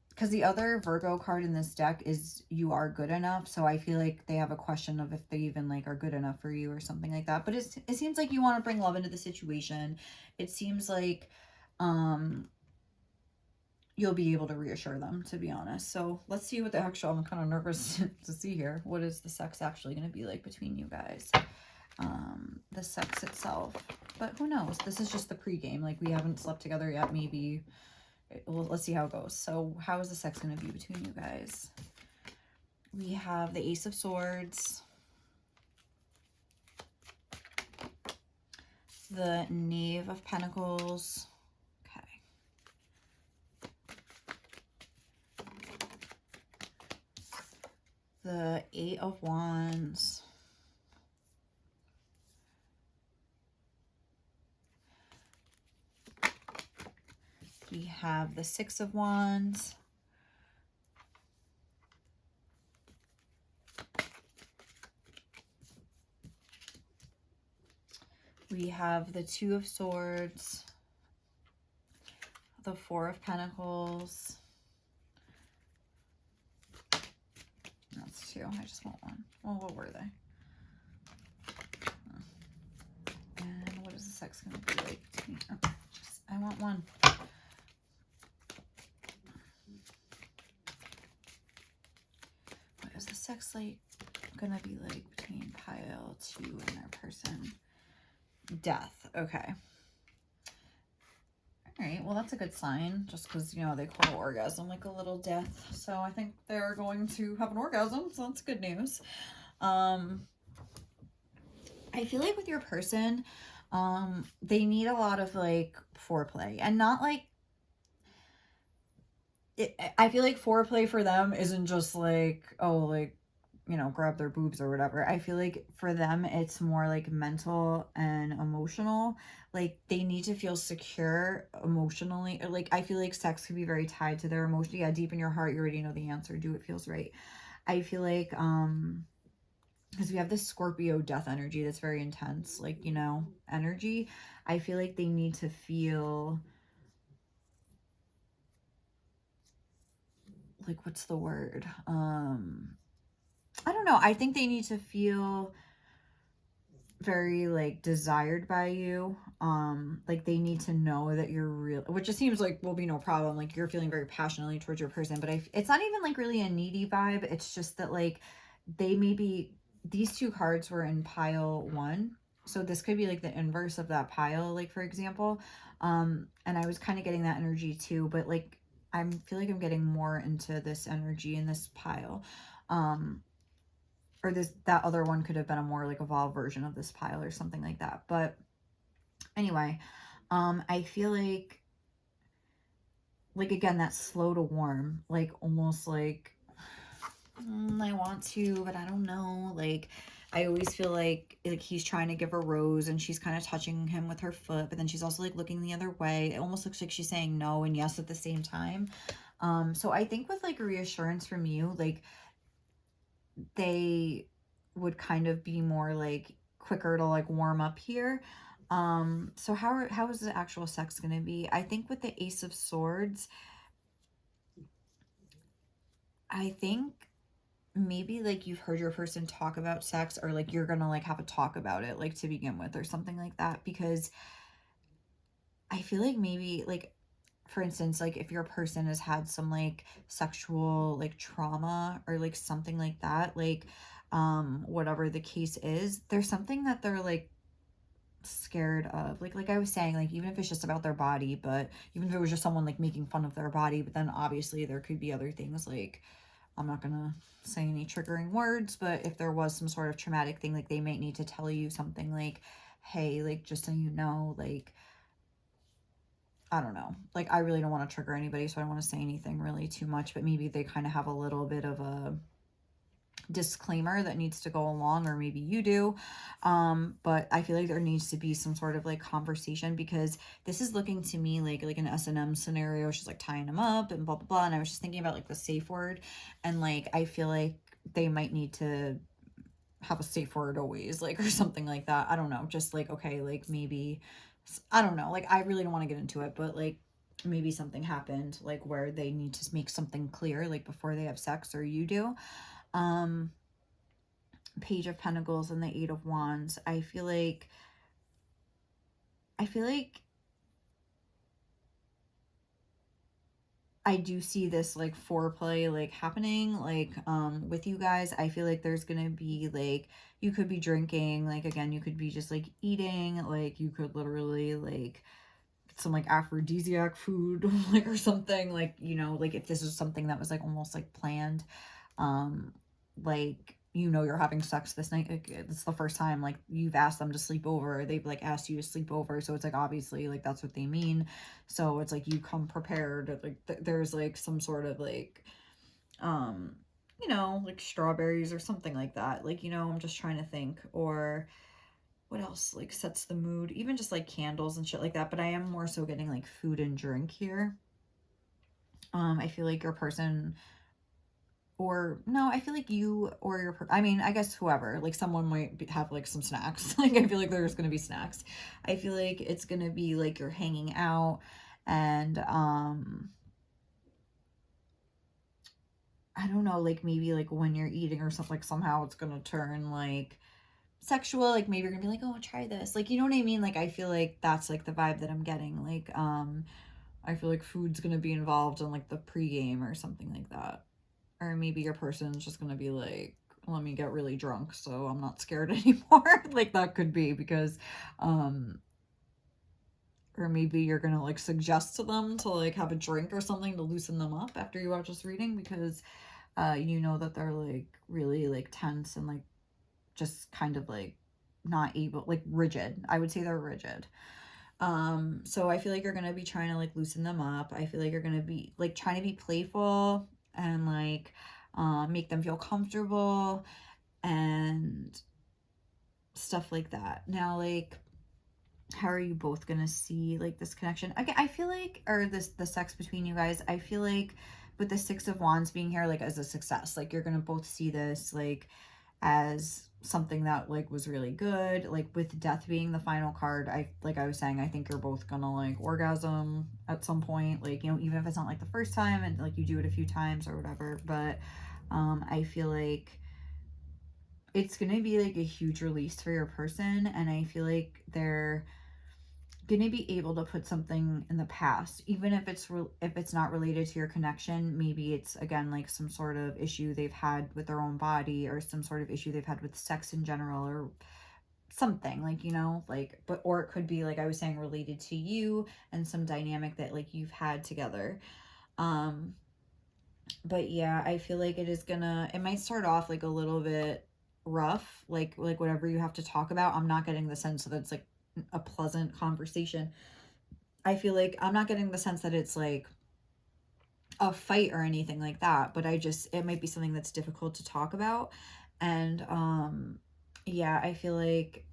because the other Virgo card in this deck is you are good enough. So I feel like they have a question of if they even like are good enough for you or something like that. But it seems like you want to bring love into the situation. It seems like you'll be able to reassure them, to be honest. So let's see what the actual, I'm kind of nervous to see here. What is the sex actually going to be like between you guys? The sex itself. But who knows? This is just the pregame. Like, we haven't slept together yet. Maybe. Well, let's see how it goes. So how is the sex going to be between you guys? We have the Ace of Swords, the Knave of Pentacles, okay, the Eight of Wands, we have the Six of Wands, we have the Two of Swords, the Four of Pentacles. That's two. I just want one. Well, what were they? And what is the sex going to be like between? Oh, I want one. What is the sex like going to be like between pile 2 and their person? Death. Okay. All right, well, that's a good sign, just because, you know, they call orgasm like a little death. So I think they're going to have an orgasm, so that's good news. I feel like with your person, they need a lot of like foreplay, and not like I feel like foreplay for them isn't just like, oh, like, you know, grab their boobs or whatever. I feel like for them, it's more like mental and emotional. Like they need to feel secure emotionally. Or like I feel like sex could be very tied to their emotion. Yeah, deep in your heart, you already know the answer. Do what feels right. I feel like because we have this Scorpio death energy that's very intense, like, you know, energy. I feel like they need to feel like, what's the word? I don't know. I think they need to feel very like desired by you. Like they need to know that you're real, which just seems like will be no problem. Like you're feeling very passionately towards your person, but it's not even like really a needy vibe. It's just that like they maybe these two cards were in pile one. So this could be like the inverse of that pile, like for example. And I was kind of getting that energy too, but like I feel like I'm getting more into this energy in this pile. Or that other one could have been a more like evolved version of this pile or something like that. But anyway, I feel like again, that slow to warm, like almost like I want to, but I don't know. Like I always feel like he's trying to give a rose and she's kind of touching him with her foot, but then she's also like looking the other way. It almost looks like she's saying no and yes at the same time. So I think with like reassurance from you, like they would kind of be more like quicker to like warm up here. So how is the actual sex going to be? I think with the Ace of Swords, I think maybe like you've heard your person talk about sex, or like you're gonna like have a talk about it like to begin with or something like that, because I feel like maybe like, for instance, like if your person has had some like sexual like trauma or like something like that, like whatever the case is, there's something that they're like scared of, like I was saying, like even if it's just about their body, but even if it was just someone like making fun of their body, but then obviously there could be other things, like I'm not gonna say any triggering words, but if there was some sort of traumatic thing, like they might need to tell you something like, hey, like just so you know, like I don't know, like I really don't want to trigger anybody, so I don't want to say anything really too much, but maybe they kind of have a little bit of a disclaimer that needs to go along, or maybe you do. But I feel like there needs to be some sort of like conversation, because this is looking to me like an S&M scenario. She's like tying him up and blah blah blah, and I was just thinking about like the safe word, and like I feel like they might need to have a safe word always, like, or something like that. I don't know, just like, okay, like maybe I don't know, like I really don't want to get into it, but like maybe something happened like where they need to make something clear like before they have sex, or you do. um Page of Pentacles and the Eight of Wands. I feel like I do see this like foreplay like happening like with you guys. I feel like there's gonna be like, you could be drinking, like again, you could be just like eating, like you could literally like some like aphrodisiac food like or something, like, you know, like if this is something that was like almost like planned, um like, you know, you're having sex this night, like, it's the first time like you've asked them to sleep over, they've like asked you to sleep over, so it's like obviously like that's what they mean. So it's like you come prepared, like there's like some sort of like um you know, like strawberries or something like that, like, you know, I'm just trying to think, or what else like sets the mood, even just like candles and shit like that, but I am more so getting like food and drink here. I feel like your person, or no, I feel like you or I mean, I guess whoever, like someone might have like some snacks. Like I feel like there's gonna be snacks. I feel like it's gonna be like you're hanging out, and I don't know, like maybe like when you're eating or something, like somehow it's gonna turn like sexual, like maybe you're gonna be like, oh, try this, like, you know what I mean, like I feel like that's like the vibe that I'm getting, like I feel like food's gonna be involved in like the pregame or something like that. Or maybe your person's just gonna be like, let me get really drunk so I'm not scared anymore. Like that could be, because um or maybe you're gonna like suggest to them to like have a drink or something to loosen them up after you watch this reading, because you know that they're like really like tense and like just kind of like not able, like rigid. I would say they're rigid. So I feel like you're gonna be trying to like loosen them up. I feel like you're gonna be like trying to be playful and like make them feel comfortable and stuff like that. Now, like, how are you both gonna see like this connection? Okay, I feel like, or the sex between you guys, I feel like with the Six of Wands being here, like as a success, like you're gonna both see this like as something that like was really good. Like with Death being the final card, I was saying, I think you're both gonna like orgasm at some point, like, you know, even if it's not like the first time and like you do it a few times or whatever. But I feel like it's gonna be like a huge release for your person, and I feel like they're gonna be able to put something in the past, even if it's not related to your connection. Maybe it's again like some sort of issue they've had with their own body, or some sort of issue they've had with sex in general, or something, like, you know, like, but, or it could be like I was saying, related to you and some dynamic that like you've had together. But yeah, I feel like it might start off like a little bit rough, like whatever you have to talk about. I'm not getting the sense that it's like a pleasant conversation. I feel like I'm not getting the sense that it's like a fight or anything like that, but it might be something that's difficult to talk about. And yeah, I feel like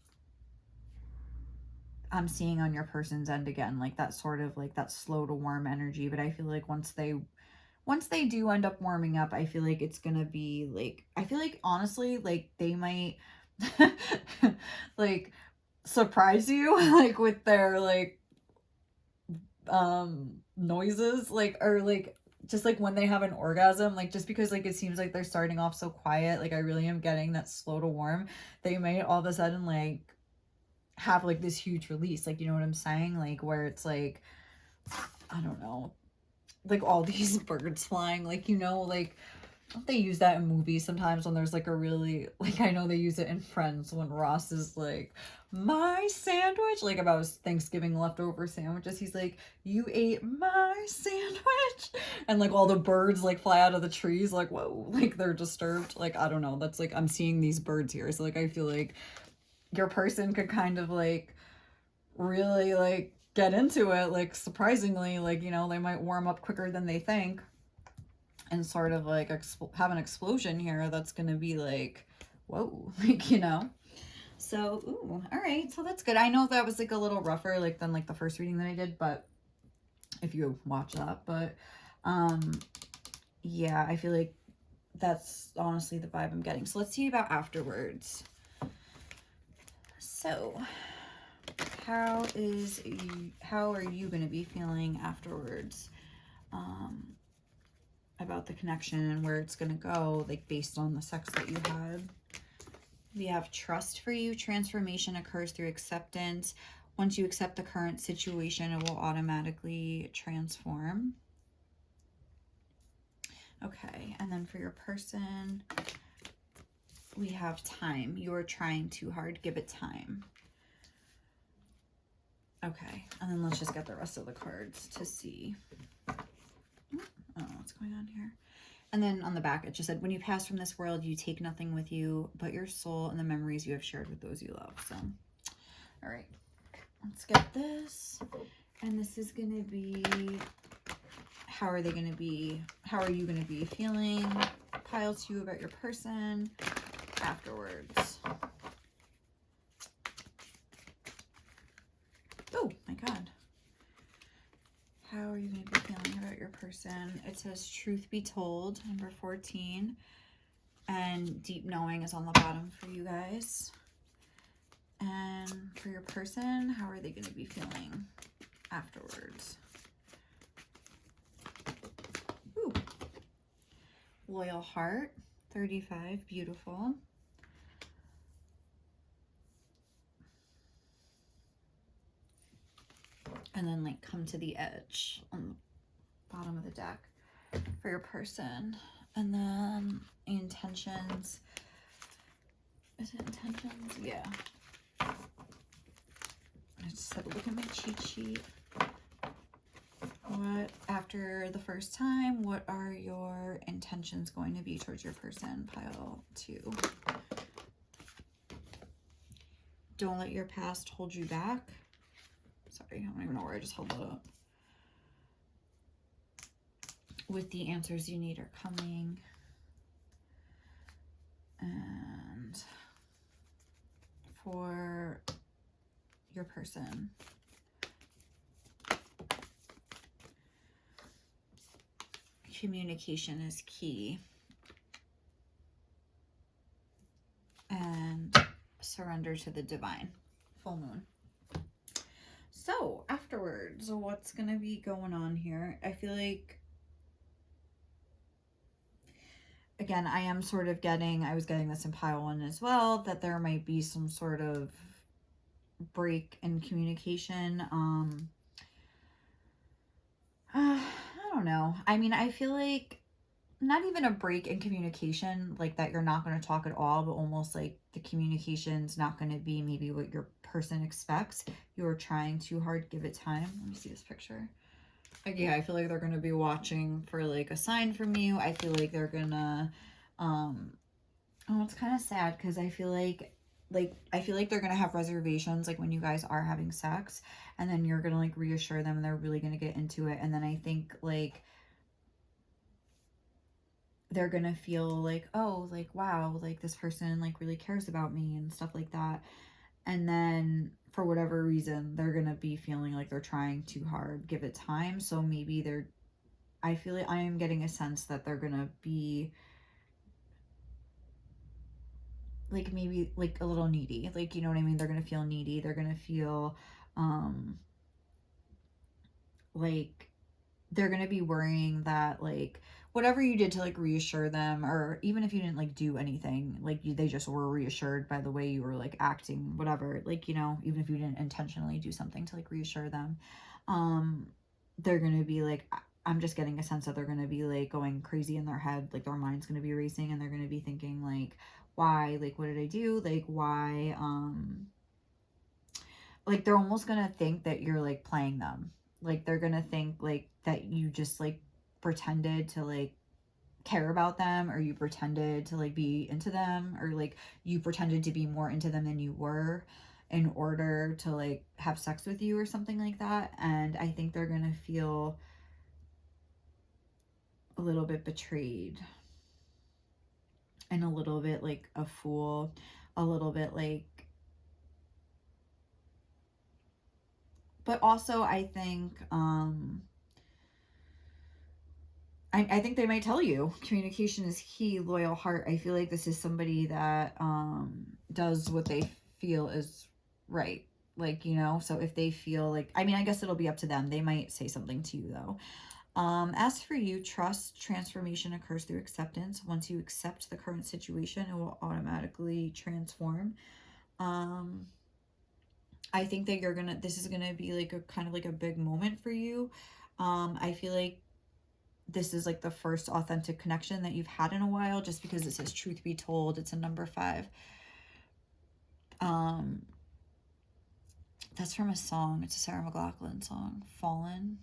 I'm seeing on your person's end again like that sort of like that slow to warm energy. But I feel like once they do end up warming up, I feel like it's gonna be like, I feel like honestly, like they might like surprise you like with their like noises, like, or like just like when they have an orgasm, like just because like it seems like they're starting off so quiet, like I really am getting that slow to warm. They might all of a sudden like have like this huge release, like, you know what I'm saying, like where it's like, I don't know, like all these birds flying, like, you know, like don't they use that in movies sometimes when there's like a really, like, I know they use it in Friends when Ross is like, my sandwich, like about his Thanksgiving leftover sandwiches, he's like, you ate my sandwich, and like all the birds like fly out of the trees, like, whoa, like they're disturbed. Like, I don't know, that's like, I'm seeing these birds here, so like I feel like your person could kind of like really like get into it, like surprisingly, like, you know, they might warm up quicker than they think and sort of like have an explosion here that's gonna be like, whoa, like, you know. So, ooh, all right, so that's good. I know that was like a little rougher like than like the first reading that I did, but if you watch that, but yeah, I feel like that's honestly the vibe I'm getting. So let's see about afterwards. So how are you going to be feeling afterwards about the connection and where it's going to go, like based on the sex that you had? We have trust for you. Transformation occurs through acceptance. Once you accept the current situation, it will automatically transform. Okay, and then for your person, we have time. You are trying too hard. Give it time. Okay, and then let's just get the rest of the cards to see. Oh, what's going on here? And then on the back, it just said, when you pass from this world, you take nothing with you but your soul and the memories you have shared with those you love. So, all right, let's get this. And this is going to be, how are you going to be feeling? Pile 2 about your person afterwards. Oh my God. How are you going to be feeling about your person? It says truth be told, number 14. And deep knowing is on the bottom for you guys. And for your person, how are they going to be feeling afterwards? Ooh. Loyal heart, 35, beautiful. And then like come to the edge on the bottom of the deck for your person. And then intentions. Is it intentions? Yeah. just had to look at my cheat sheet. What, after the first time, what are your intentions going to be towards your person? Pile 2. Don't let your past hold you back. Sorry, I don't even know where I just held that up. With the answers you need are coming. And for your person, communication is key. And surrender to the divine. Full moon. So afterwards, what's going to be going on here? I feel like, again, I am sort of getting, I was getting this in pile 1 as well, that there might be some sort of break in communication. I don't know. I mean, I feel like not even a break in communication, like that you're not going to talk at all, but almost like the communication's not going to be maybe what your person expects. You're trying too hard, give it time. Let me see this picture. Like, yeah, I feel like they're going to be watching for like a sign from you. I feel like they're going to, oh, it's kind of sad because I feel like they're going to have reservations like when you guys are having sex, and then you're going to like reassure them and they're really going to get into it. And then I think like they're going to feel like, oh, like, wow, like this person like really cares about me and stuff like that. And then for whatever reason, they're going to be feeling like they're trying too hard, give it time. So maybe I feel like I am getting a sense that they're going to be like maybe like a little needy, like, you know what I mean? They're going to feel needy. They're going to feel like they're going to be worrying that like whatever you did to like reassure them, or even if you didn't like do anything, like they just were reassured by the way you were like acting, whatever, like, you know, even if you didn't intentionally do something to like reassure them, they're going to be like, I'm just getting a sense that they're going to be like going crazy in their head, like their mind's going to be racing and they're going to be thinking like, why, like what did I do, like why, like they're almost going to think that you're like playing them. Like they're going to think like that you just like pretended to like care about them, or you pretended to like be into them, or like you pretended to be more into them than you were in order to like have sex with you or something like that. And I think they're going to feel a little bit betrayed and a little bit like a fool, a little bit like, but also I think I think they might tell you communication is key, loyal heart. I feel like this is somebody that does what they feel is right. Like, you know, so if they feel like, I mean, I guess it'll be up to them. They might say something to you though. As for you, trust transformation occurs through acceptance. Once you accept the current situation, it will automatically transform. I think that this is gonna be like a kind of like a big moment for you. I feel like this is like the first authentic connection that you've had in a while, just because it says truth be told. It's a number 5. That's from a song. It's a Sarah McLachlan song, Fallen.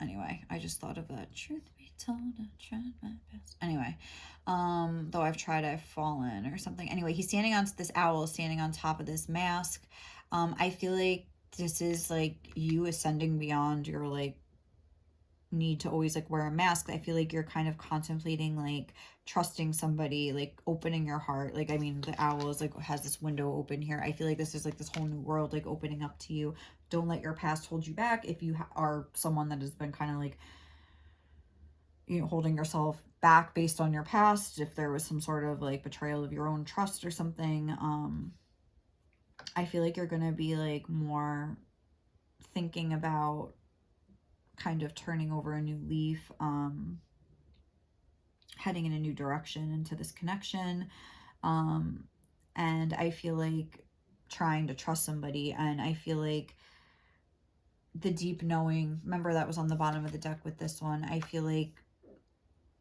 Anyway, I just thought of that. Truth be told, I tried my best. Anyway, though I've fallen or something. Anyway, this owl is standing on top of this mask. I feel like this is like you ascending beyond your like need to always like wear a mask. I feel like you're kind of contemplating like trusting somebody, like opening your heart. Like, I mean, the owl is like has this window open here. I feel like this is like this whole new world like opening up to you. Don't let your past hold you back. If you are someone that has been kind of like, you know, holding yourself back based on your past, if there was some sort of like betrayal of your own trust or something, I feel like you're gonna be like more thinking about kind of turning over a new leaf, heading in a new direction into this connection. And I feel like trying to trust somebody, and I feel like the deep knowing, remember that was on the bottom of the deck with this one. I feel like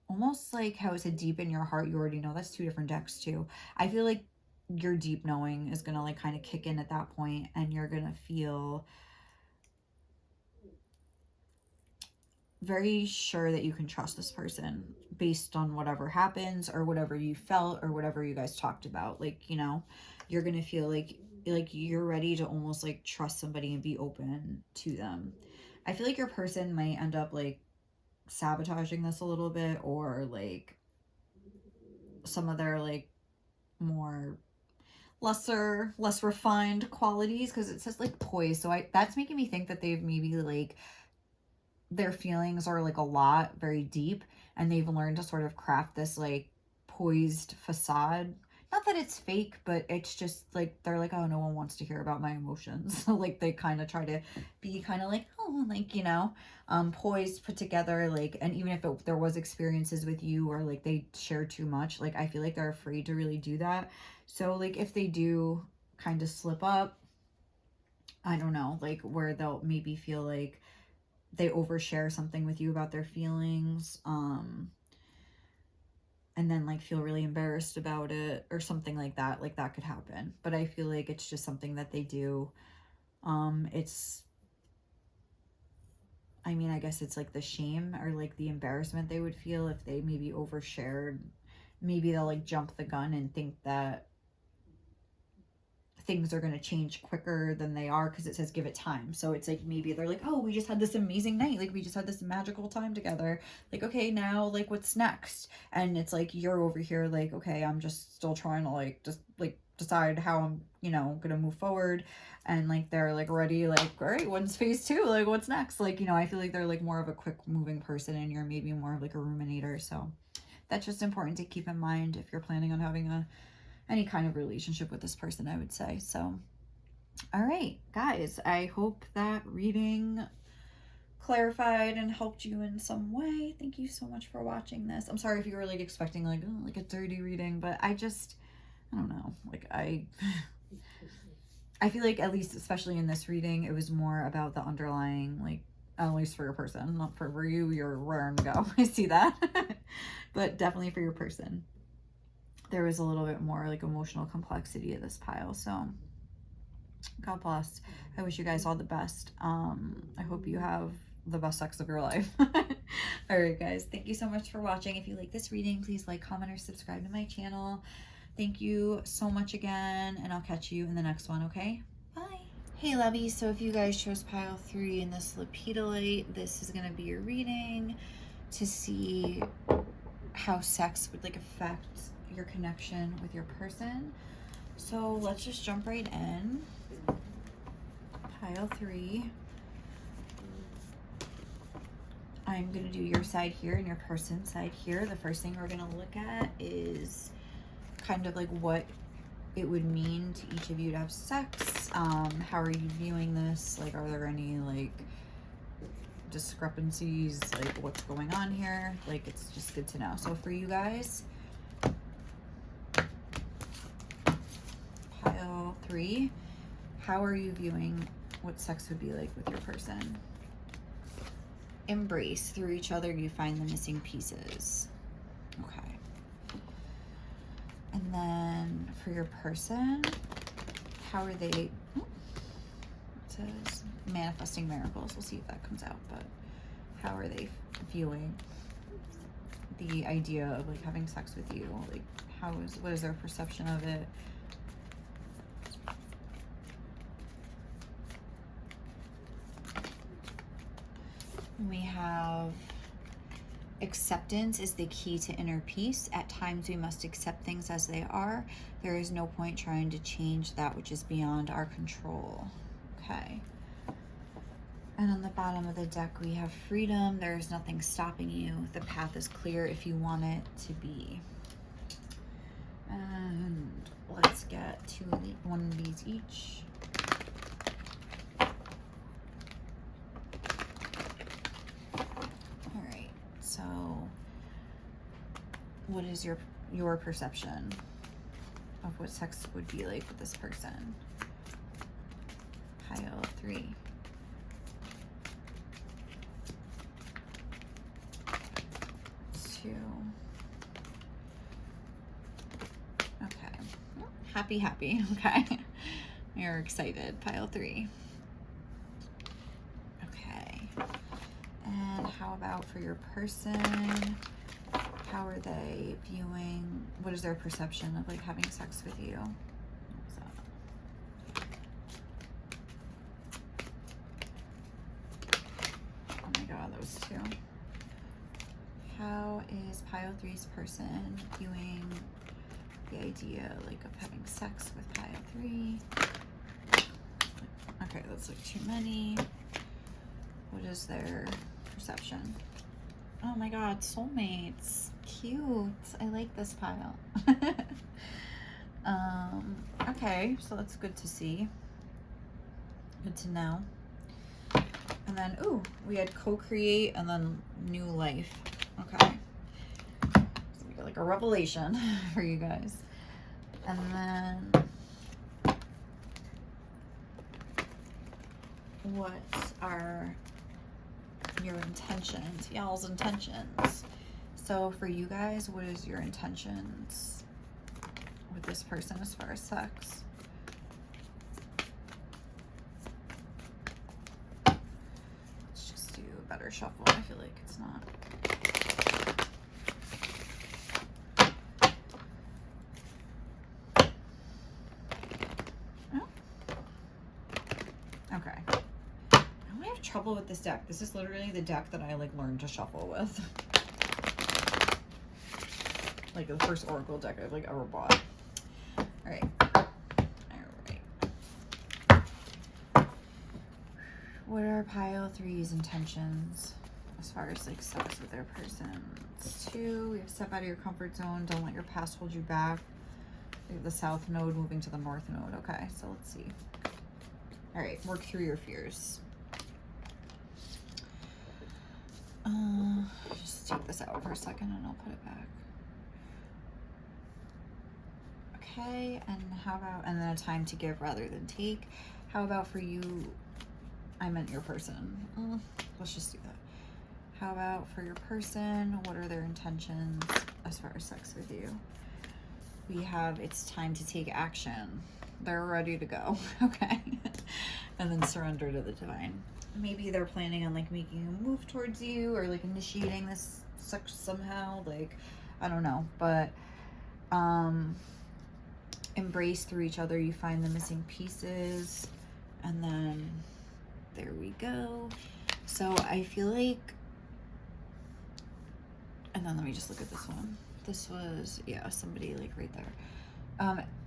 almost like how it said deep in your heart, you already know. That's 2 different decks too. I feel like your deep knowing is going to like kind of kick in at that point, and you're going to feel very sure that you can trust this person based on whatever happens or whatever you felt or whatever you guys talked about. Like, you know, you're going to feel like you're ready to almost like trust somebody and be open to them. I feel like your person might end up like sabotaging this a little bit, or like some of their like more less refined qualities, because it says like poise. So that's making me think that they've maybe like their feelings are like a lot, very deep, and they've learned to sort of craft this like poised facade. Not that it's fake, but it's just like they're like, oh, no one wants to hear about my emotions. So like they kind of try to be kind of like, oh, like, you know, poised, put together, like, and even if there was experiences with you or like they share too much, like I feel like they're afraid to really do that. So like if they do kind of slip up, I don't know, like where they'll maybe feel like they overshare something with you about their feelings, and then like feel really embarrassed about it or something like that could happen. But I feel like it's just something that they do. It's, I mean, I guess it's like the shame or like the embarrassment they would feel if they maybe overshared. Maybe they'll like jump the gun and think that things are going to change quicker than they are, because it says give it time. So it's like maybe they're like, oh, we just had this amazing night, like we just had this magical time together, like okay, now like what's next? And it's like you're over here like, okay, I'm just still trying to like just like decide how I'm, you know, gonna move forward. And like they're like ready, like, all right, when's phase 2, like what's next? Like, you know, I feel like they're like more of a quick moving person and you're maybe more of like a ruminator. So that's just important to keep in mind if you're planning on having any kind of relationship with this person, I would say. So, all right, guys, I hope that reading clarified and helped you in some way. Thank you so much for watching this. I'm sorry if you were like expecting like, oh, like a dirty reading, but I don't know. Like I feel like, at least especially in this reading, it was more about the underlying, like, at least for your person, not for you, you're raring to go. I see that. But definitely for your person, there was a little bit more like emotional complexity of this pile. So God bless. I wish you guys all the best. I hope you have the best sex of your life. All right, guys, thank you so much for watching. If you like this reading, please like, comment, or subscribe to my channel. Thank you so much again, and I'll catch you in the next one. Okay, bye. Hey lovies, so if you guys chose pile 3 in this lepidolite, this is going to be your reading to see how sex would like affect your connection with your person. So let's just jump right in. Pile 3. I'm going to do your side here and your person's side here. The first thing we're going to look at is kind of like what it would mean to each of you to have sex. How are you viewing this? Like, are there any like discrepancies? Like, what's going on here? Like, it's just good to know. So for you guys, pile 3, how are you viewing what sex would be like with your person? Embrace. Through each other, you find the missing pieces. Okay. And then for your person, how are they? It says manifesting miracles. We'll see if that comes out. But how are they viewing the idea of like having sex with you? Like, what is their perception of it? We have acceptance is the key to inner peace. At times we must accept things as they are. There is no point trying to change that which is beyond our control. Okay. And on the bottom of the deck we have freedom. There is nothing stopping you. The path is clear if you want it to be. And let's get one of these each. So what is your perception of what sex would be like with this person? Pile 3. 2. Okay. Happy, happy. Okay. You're excited. Pile 3. Okay. And how about for your person? How are they viewing? What is their perception of like having sex with you? Oh my god, those two. How is pile 3's person viewing the idea like of having sex with pile 3? Okay, that's like too many. What is their perception? Oh my god, soulmates. Cute. I like this pile. Okay, so that's good to see. Good to know. And then, ooh, we had co-create and then new life. Okay. So we got like a revelation for you guys. And then what are your intentions? Y'all's intentions. So for you guys, what is your intentions with this person as far as sex? Let's just do a better shuffle. I feel like it's not. Oh. Okay. I have trouble with this deck. This is literally the deck that I like learned to shuffle with. Like the first Oracle deck I've like ever bought. All right. What are pile 3's intentions as far as like sex with their person? It's 2. We have step out of your comfort zone. Don't let your past hold you back. We have the south node moving to the north node. Okay, so let's see. All right, work through your fears. Just take this out for a second and I'll put it back. Okay, and how about, and then a time to give rather than take. How about for you? I meant your person. Let's just do that. How about for your person? What are their intentions as far as sex with you? We have, it's time to take action. They're ready to go. Okay. And then surrender to the divine. Maybe they're planning on like making a move towards you or like initiating this sex somehow. Like, I don't know, but embrace through each other. You find the missing pieces, and then there we go. So I feel like, and then let me just look at this one. This was, yeah, somebody like right there.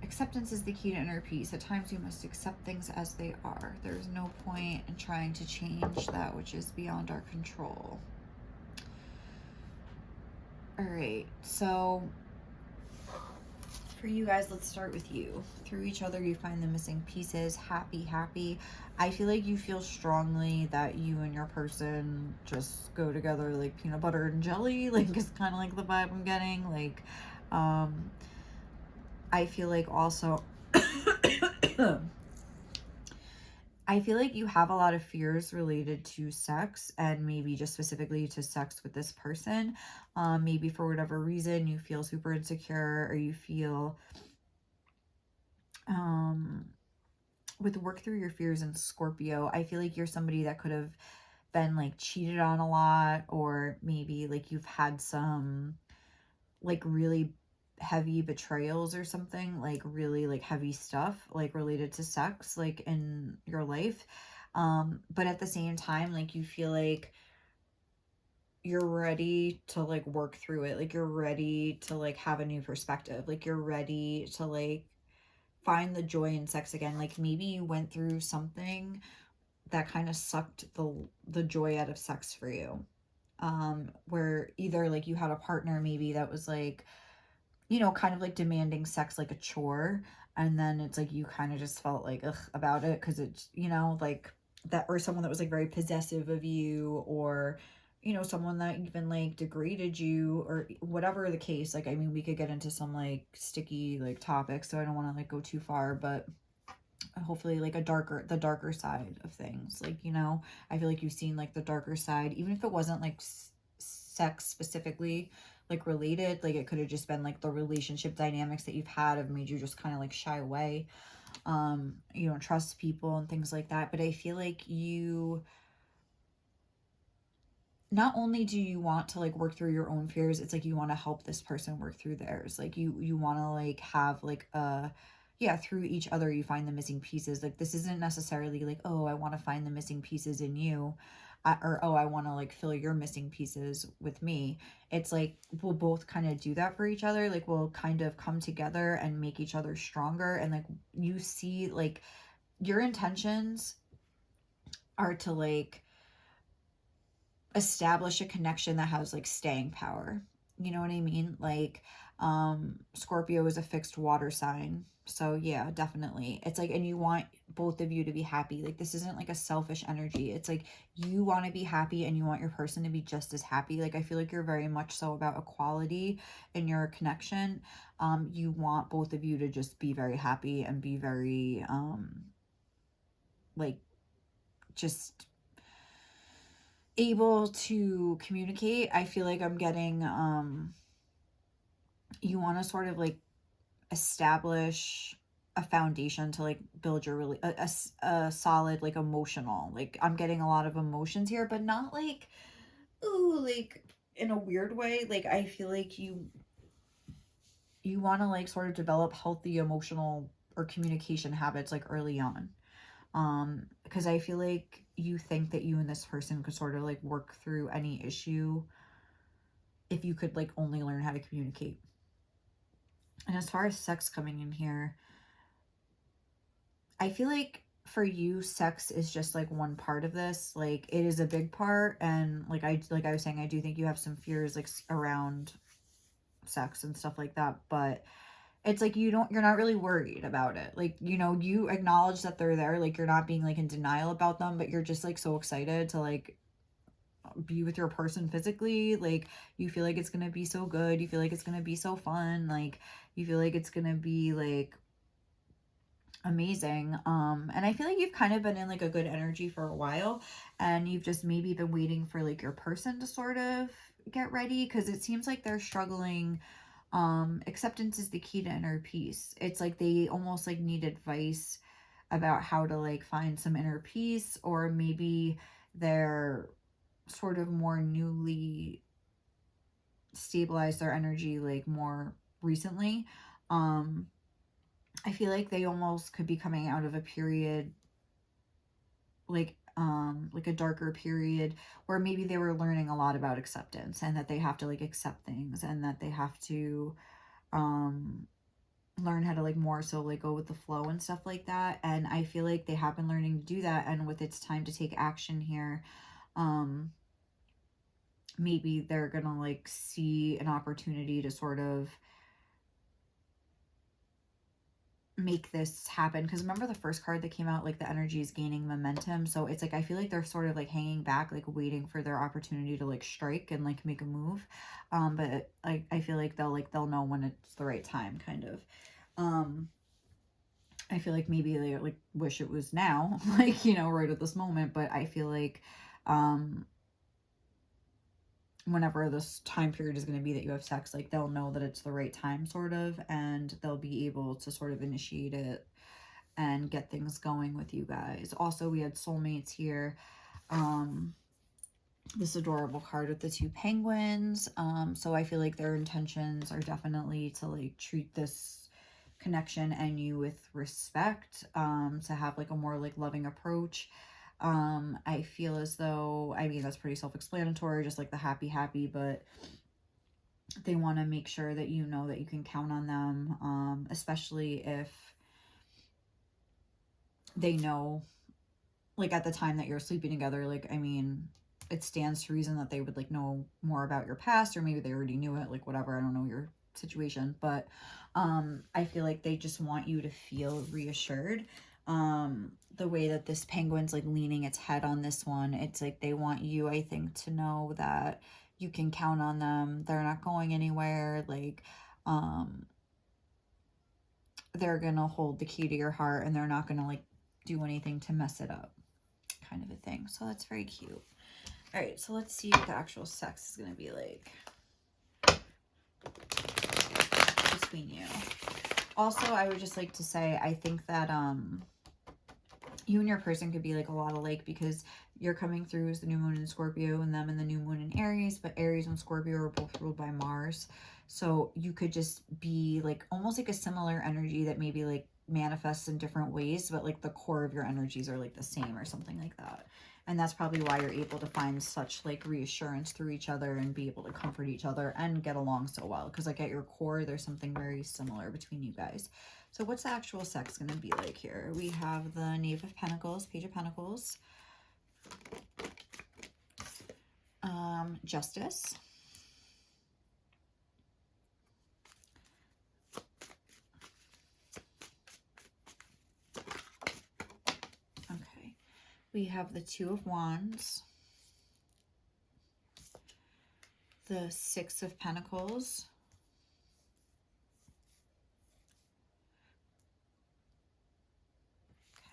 Acceptance is the key to inner peace. At times you must accept things as they are. There is no point in trying to change that which is beyond our control. All right, so for you guys, let's start with you. Through each other, you find the missing pieces. Happy, happy. I feel like you feel strongly that you and your person just go together like peanut butter and jelly. Like, it's kind of like the vibe I'm getting. Like, I feel like also, I feel like you have a lot of fears related to sex, and maybe just specifically to sex with this person. Maybe for whatever reason you feel super insecure, or you feel with work through your fears in Scorpio, I feel like you're somebody that could have been like cheated on a lot, or maybe like you've had some like really heavy betrayals or something, like really like heavy stuff like related to sex like in your life. But at the same time, like you feel like you're ready to like work through it, like you're ready to like have a new perspective, like you're ready to like find the joy in sex again. Like maybe you went through something that kind of sucked the joy out of sex for you, where either like you had a partner maybe that was like, you know, kind of like demanding sex like a chore, and then it's like you kind of just felt like ugh about it because it's, you know, like that, or someone that was like very possessive of you, or you know, someone that even like degraded you, or whatever the case. Like, I mean, we could get into some like sticky like topics, so I don't want to like go too far, but hopefully like the darker side of things. Like, you know, I feel like you've seen like the darker side, even if it wasn't like sex specifically, like related. Like it could have just been like the relationship dynamics that you've had have made you just kind of like shy away. You don't trust people and things like that. But I feel like you, not only do you want to like work through your own fears, it's like you want to help this person work through theirs. Like you want to like have like a, yeah, through each other you find the missing pieces. Like this isn't necessarily like, oh, I want to find the missing pieces in you, or oh, I want to like fill your missing pieces with me. It's like we'll both kind of do that for each other. Like we'll kind of come together and make each other stronger. And like you see, like your intentions are to like establish a connection that has like staying power. You know what I mean? Like Scorpio is a fixed water sign. So yeah, definitely. It's like, and you want both of you to be happy. Like this isn't like a selfish energy. It's like you want to be happy and you want your person to be just as happy. Like I feel like you're very much so about equality in your connection. You want both of you to just be very happy and be very like just able to communicate. I feel like I'm getting you want to sort of like establish a foundation to like build your really a solid like emotional, like I'm getting a lot of emotions here, but not like, ooh, like in a weird way. Like I feel like you want to like sort of develop healthy emotional or communication habits like early on, because I feel like you think that you and this person could sort of like work through any issue if you could like only learn how to communicate. And as far as sex coming in here, I feel like for you, sex is just like one part of this. Like it is a big part, and like I was saying, I do think you have some fears like around sex and stuff like that, but it's like you're not really worried about it. Like, you know, you acknowledge that they're there, like you're not being like in denial about them, but you're just like so excited to like be with your person physically. Like you feel like it's gonna be so good, you feel like it's gonna be so fun, like you feel like it's gonna be like amazing. And I feel like you've kind of been in like a good energy for a while, and you've just maybe been waiting for like your person to sort of get ready, because it seems like they're struggling. Acceptance is the key to inner peace. It's like they almost like need advice about how to like find some inner peace, or maybe they're sort of more newly stabilized their energy like more recently. I feel like they almost could be coming out of a period like a darker period where maybe they were learning a lot about acceptance, and that they have to like accept things, and that they have to um learn how to like more so like go with the flow and stuff like that. And I feel like they have been learning to do that, and with it's time to take action here, um maybe they're gonna like see an opportunity to sort of make this happen. Because remember the first card that came out, like the energy is gaining momentum. So it's like I feel like they're sort of like hanging back, like waiting for their opportunity to like strike and like make a move. But I feel like they'll know when it's the right time, kind of. I feel like maybe they like wish it was now, like, you know, right at this moment. But I feel like whenever this time period is going to be that you have sex, like they'll know that it's the right time, sort of, and they'll be able to sort of initiate it and get things going with you guys. Also, we had soulmates here. This adorable card with the two penguins. So I feel like their intentions are definitely to like treat this connection and you with respect, to have like a more like loving approach. I feel as though, I mean, that's pretty self-explanatory, just like the happy, but they want to make sure that you know that you can count on them, especially if they know, like at the time that you're sleeping together, like, I mean, it stands to reason that they would like know more about your past, or maybe they already knew it, like whatever, I don't know your situation, but I feel like they just want you to feel reassured. The way that this penguin's like leaning its head on this one, it's like they want you, I think, to know that you can count on them, they're not going anywhere, like they're gonna hold the key to your heart, and they're not gonna like do anything to mess it up, kind of a thing. So that's very cute. All right, so let's see what the actual sex is going to be like. between you. Also, I would just like to say, I think that you and your person could be like a lot alike, because you're coming through as the new moon in Scorpio and them in the new moon in Aries, but Aries and Scorpio are both ruled by Mars. So you could just be like almost like a similar energy that maybe like manifests in different ways, but like the core of your energies are like the same or something like that. And that's probably why you're able to find such like reassurance through each other and be able to comfort each other and get along so well. Because like at your core, there's something very similar between you guys. So what's the actual sex going to be like here? We have the Knave of Pentacles, Page of Pentacles, Justice, okay. We have the Two of Wands, the Six of Pentacles,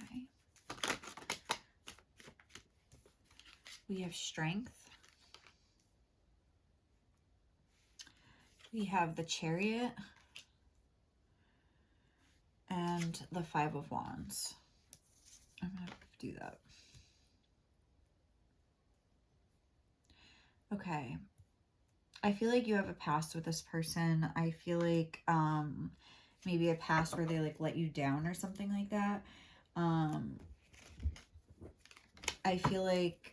okay. We have Strength. We have the Chariot and the Five of Wands. I'm going to do that. Okay. I feel like you have a past with this person. I feel like maybe a past where they like let you down or something like that. I feel like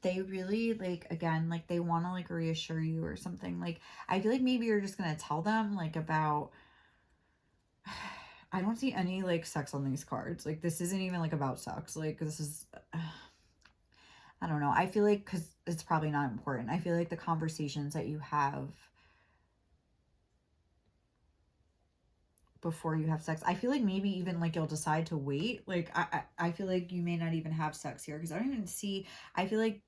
they really like, again, like they want to like reassure you or something. Like I feel like maybe you're just gonna tell them like about, I don't see any like sex on these cards. Like this isn't even like about sex. Like this is I don't know. I feel like, because it's probably not important, I feel like the conversations that you have before you have sex, I feel like maybe even like you'll decide to wait. Like I feel like you may not even have sex here, because I don't even see, I feel like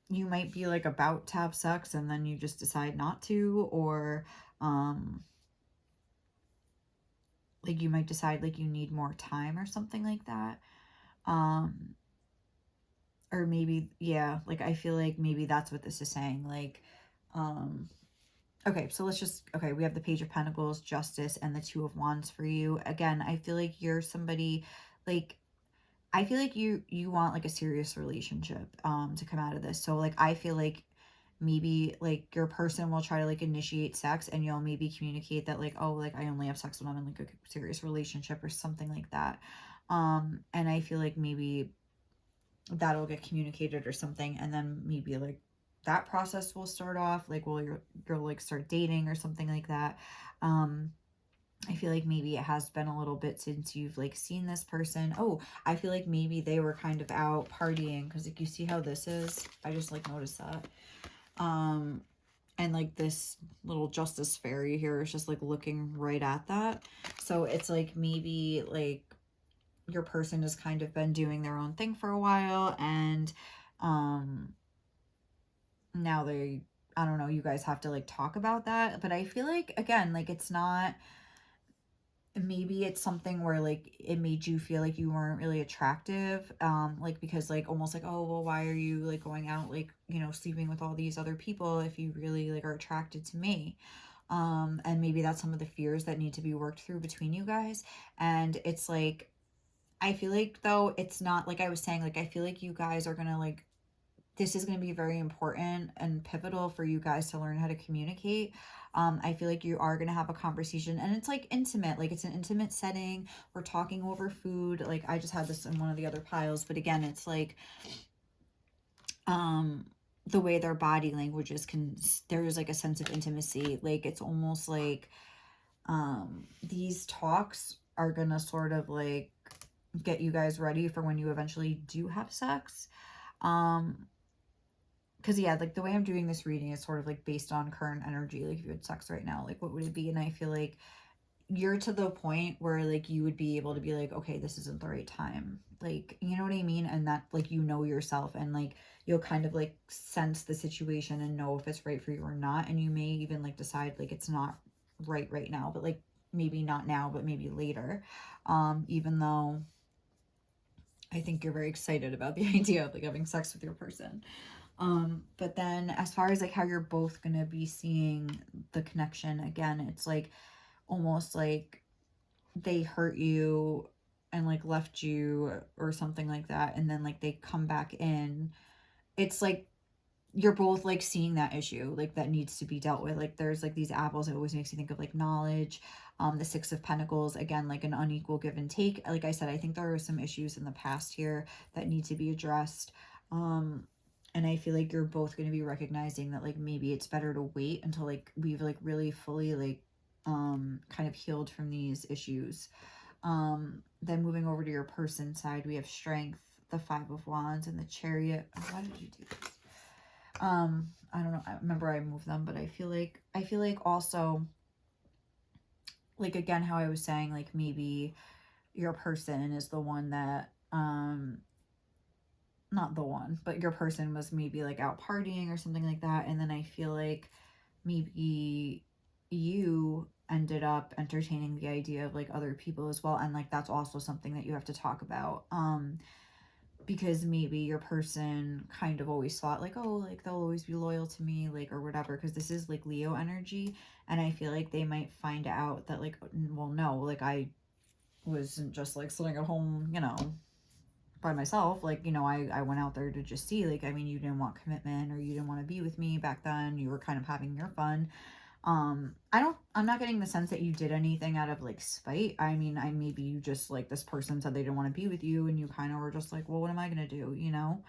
you might be like about to have sex and then you just decide not to, or like you might decide like you need more time or something like that. Or maybe, yeah, like I feel like maybe that's what this is saying. Like okay, so let's just, okay, we have the Page of Pentacles, Justice, and the Two of Wands for you. Again, I feel like you're somebody, like, I feel like you want, like, a serious relationship, to come out of this. So, like, I feel like maybe, like, your person will try to, like, initiate sex, and you'll maybe communicate that, like, oh, like, I only have sex when I'm in, like, a serious relationship or something like that. And I feel like maybe that'll get communicated or something, and then maybe, like, that process will start off, like, well, you're like start dating or something like that. I feel like maybe it has been a little bit since you've like seen this person. Oh, I feel like maybe they were kind of out partying, because like you see how this is, I just like noticed that. And like this little Justice fairy here is just like looking right at that. So it's like maybe like your person has kind of been doing their own thing for a while, and now they, I don't know, you guys have to like talk about that. But I feel like, again, like it's not, maybe it's something where like it made you feel like you weren't really attractive, like because like almost like, oh well, why are you like going out, like, you know, sleeping with all these other people if you really like are attracted to me. And maybe that's some of the fears that need to be worked through between you guys. And it's like, I feel like, though, it's not like I was saying, like I feel like you guys are gonna like, this is going to be very important and pivotal for you guys to learn how to communicate. I feel like you are going to have a conversation, and it's like intimate, like it's an intimate setting. We're talking over food. Like I just had this in one of the other piles, but again, it's like, the way their body languages can, there's like a sense of intimacy. Like it's almost like, these talks are going to sort of like get you guys ready for when you eventually do have sex. Because yeah, like the way I'm doing this reading is sort of like based on current energy. Like if you had sex right now, like what would it be? And I feel like you're to the point where like you would be able to be like, okay, this isn't the right time. Like, you know what I mean? And that like, you know yourself, and like you'll kind of like sense the situation and know if it's right for you or not. And you may even like decide like it's not right now, but like maybe not now, but maybe later. Even though I think you're very excited about the idea of like having sex with your person. But then as far as like how you're both gonna be seeing the connection, again, it's like almost like they hurt you and like left you or something like that, and then like they come back in. It's like you're both like seeing that issue like that needs to be dealt with. Like there's like these apples, it always makes me think of like knowledge. The Six of Pentacles, again, like an unequal give and take. Like I said, I think there are some issues in the past here that need to be addressed. And I feel like you're both going to be recognizing that like maybe it's better to wait until like we've like really fully like kind of healed from these issues. Then moving over to your person side, we have Strength, the Five of Wands, and the Chariot. Oh, why did you do this? I don't know, I remember I moved them, but I feel like also like again how I was saying like maybe your person is the one that not the one, but your person was maybe like out partying or something like that, and then I feel like maybe you ended up entertaining the idea of like other people as well, and like that's also something that you have to talk about. Because maybe your person kind of always thought like, oh, like they'll always be loyal to me, like, or whatever, because this is like Leo energy, and I feel like they might find out that like, well, no, like I wasn't just like sitting at home, you know, by myself. Like, you know, I went out there to just see, like, I mean, you didn't want commitment or you didn't want to be with me back then. You were kind of having your fun. I'm not getting the sense that you did anything out of like spite. I mean, maybe you just like this person said they didn't want to be with you and you kind of were just like, well, what am I going to do, you know?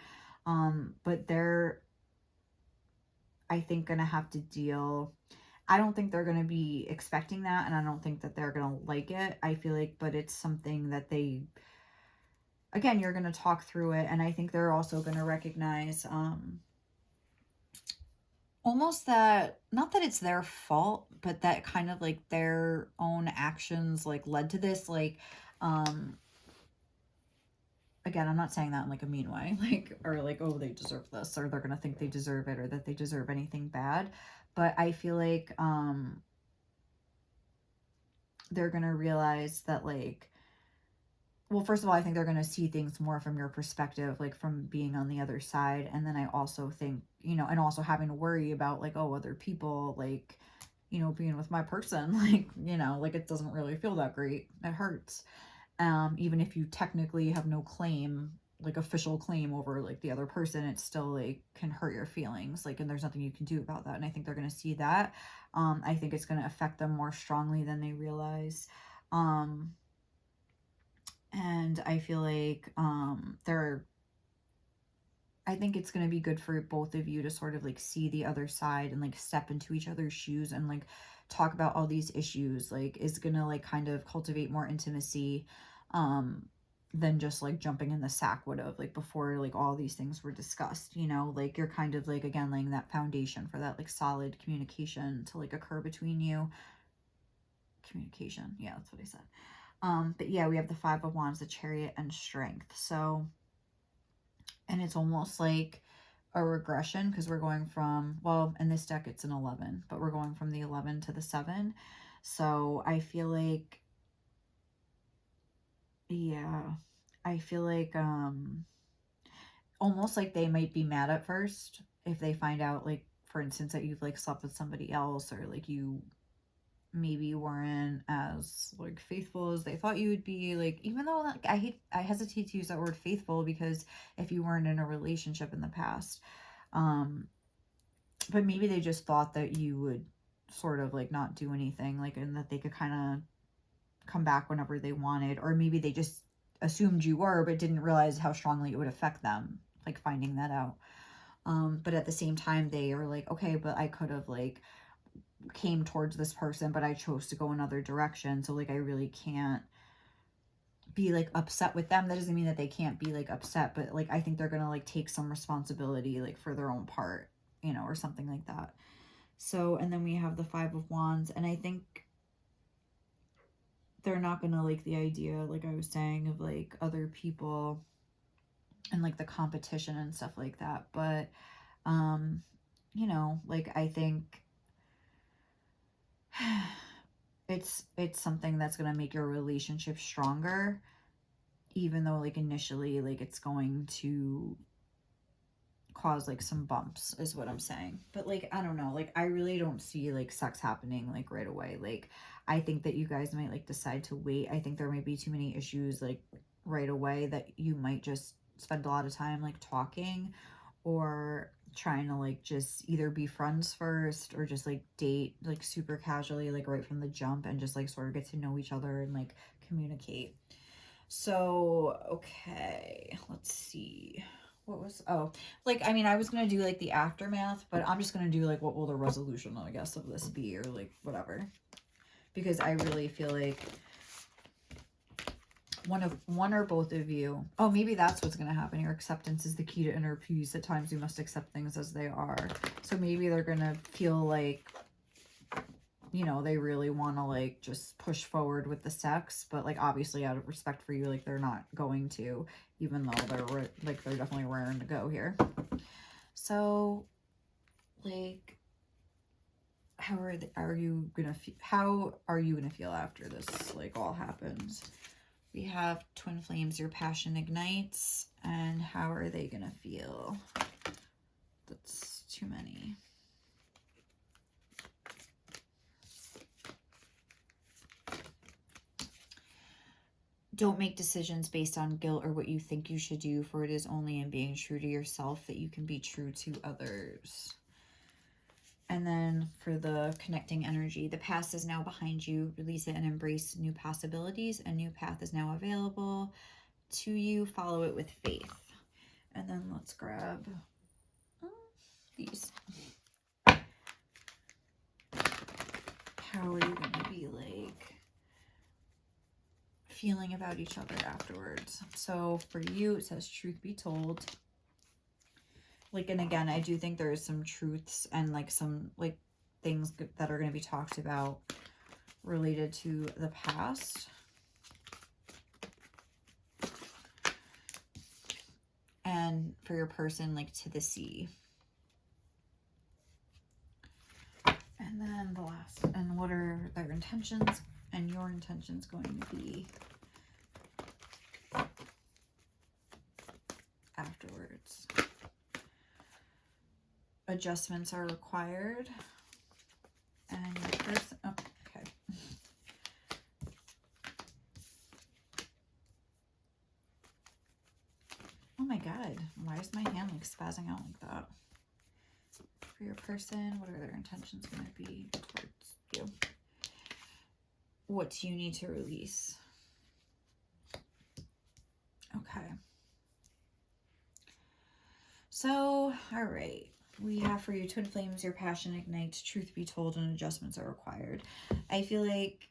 But they're, I think, going to have to deal. I don't think they're going to be expecting that, and I don't think that they're going to like it. I feel like, but it's something that they, again, you're going to talk through it, and I think they're also going to recognize almost that, not that it's their fault, but that kind of like their own actions like led to this. Like, again, I'm not saying that in like a mean way, like, or like, oh, they deserve this, or they're gonna think they deserve it, or that they deserve anything bad. But I feel like they're gonna realize that like, well, first of all, I think they're going to see things more from your perspective, like from being on the other side. And then I also think, you know, and also having to worry about like, oh, other people, like, you know, being with my person, like, you know, like it doesn't really feel that great. It hurts. Even if you technically have no claim, like official claim over like the other person, it still like can hurt your feelings. Like, and there's nothing you can do about that. And I think they're going to see that. I think it's going to affect them more strongly than they realize. And I feel like I think it's going to be good for both of you to sort of like see the other side and like step into each other's shoes and like talk about all these issues. Like is going to like kind of cultivate more intimacy than just like jumping in the sack would have, like before like all these things were discussed, you know, like you're kind of like again laying that foundation for that like solid communication to like occur between you. Communication, yeah, that's what I said. But yeah, we have the Five of Wands, the Chariot, and Strength. So, and it's almost like a regression because we're going from, well, in this deck it's an 11, but we're going from the 11 to the 7. So I feel like, yeah, I feel like almost like they might be mad at first if they find out, like, for instance, that you've like slept with somebody else, or like you maybe weren't as like faithful as they thought you would be. Like, even though like, I hesitate to use that word faithful, because if you weren't in a relationship in the past, but maybe they just thought that you would sort of like not do anything, like, and that they could kind of come back whenever they wanted, or maybe they just assumed you were but didn't realize how strongly it would affect them, like finding that out. But at the same time they are like, okay, but I could have like came towards this person, but I chose to go another direction. So like I really can't be like upset with them. That doesn't mean that they can't be like upset, but like I think they're gonna like take some responsibility like for their own part, you know, or something like that. So, and then we have the Five of Wands, and I think they're not gonna like the idea, like I was saying, of like other people and like the competition and stuff like that. But you know, like I think it's something that's going to make your relationship stronger, even though like initially like it's going to cause like some bumps is what I'm saying. But like, I don't know, like I really don't see like sex happening like right away. Like I think that you guys might like decide to wait. I think there might be too many issues like right away that you might just spend a lot of time like talking or trying to like just either be friends first or just like date like super casually like right from the jump and just like sort of get to know each other and like communicate. So, okay, let's see. What was, oh, like, I mean, I was going to do like the aftermath, but I'm just going to do like what will the resolution, I guess, of this be or like whatever. Because I really feel like one or both of you, oh, maybe that's what's going to happen. Your acceptance is the key to inner peace. At times you must accept things as they are. So maybe they're going to feel like, you know, they really want to like just push forward with the sex, but like obviously out of respect for you, like they're not going to, even though they're like they're definitely raring to go here. So like how are you gonna feel after this like all happens? We have twin flames, your passion ignites, and how are they gonna feel? That's too many. Don't make decisions based on guilt or what you think you should do, for it is only in being true to yourself that you can be true to others. And then for the connecting energy, the past is now behind you. Release it and embrace new possibilities. A new path is now available to you. Follow it with faith. And then let's grab these. How are you going to be like feeling about each other afterwards? So for you, it says truth be told. Like, and again, I do think there is some truths and like some like things that are going to be talked about related to the past. And for your person, like to the sea. And then the last, and what are their intentions and your intentions going to be afterwards? Adjustments are required. And your person, oh, okay. Oh my God, why is my hand like spazzing out like that? For your person, what are their intentions going to be towards you? What do you need to release? Okay. So, all right. We have for you twin flames, your passion ignites, truth be told, and adjustments are required. I feel like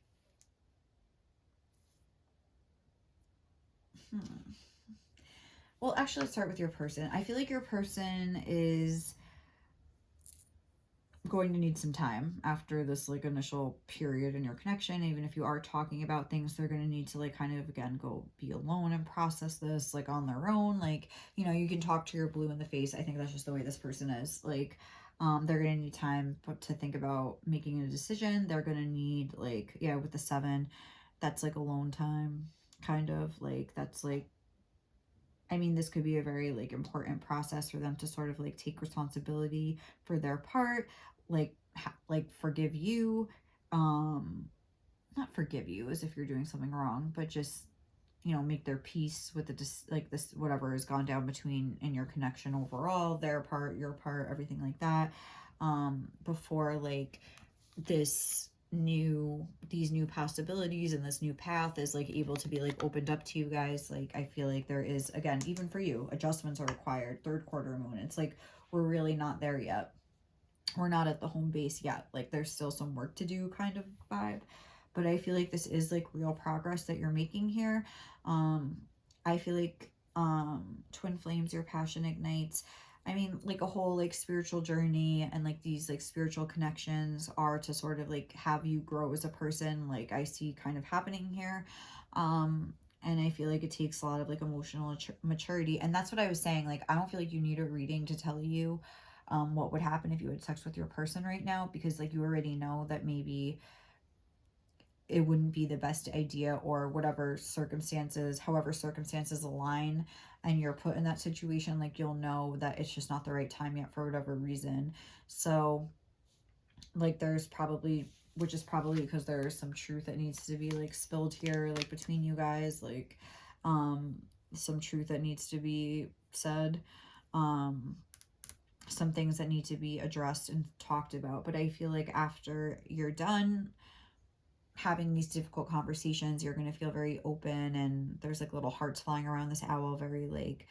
well, actually, let's start with your person. I feel like your person is going to need some time after this like initial period in your connection. Even if you are talking about things, they're going to need to like kind of again go be alone and process this like on their own. Like, you know, you can talk to your blue in the face. I think that's just the way this person is. Like they're going to need time to think about making a decision. They're going to need like, yeah, with the 7, that's like alone time, kind of like that's like, I mean, this could be a very like important process for them to sort of like take responsibility for their part, like forgive you, not forgive you as if you're doing something wrong, but just, you know, make their peace with the like this whatever has gone down between in your connection overall, their part, your part, everything like that, before like these new possibilities and this new path is like able to be like opened up to you guys. Like I feel like there is, again, even for you, adjustments are required. 3rd quarter moon, it's like we're really not there yet. We're not at the home base yet. Like there's still some work to do kind of vibe, but I feel like this is like real progress that you're making here. I feel like twin flames, your passion ignites. I mean, like a whole like spiritual journey and like these like spiritual connections are to sort of like have you grow as a person, like I see kind of happening here. And I feel like it takes a lot of like emotional maturity. And that's what I was saying. Like, I don't feel like you need a reading to tell you what would happen if you had sex with your person right now, because like you already know that maybe it wouldn't be the best idea, or whatever circumstances, however circumstances align and you're put in that situation, like you'll know that it's just not the right time yet for whatever reason. So like there's probably, which is probably because there's some truth that needs to be like spilled here, like between you guys, like some truth that needs to be said, some things that need to be addressed and talked about. But I feel like after you're done having these difficult conversations, you're going to feel very open, and there's like little hearts flying around this owl, very like,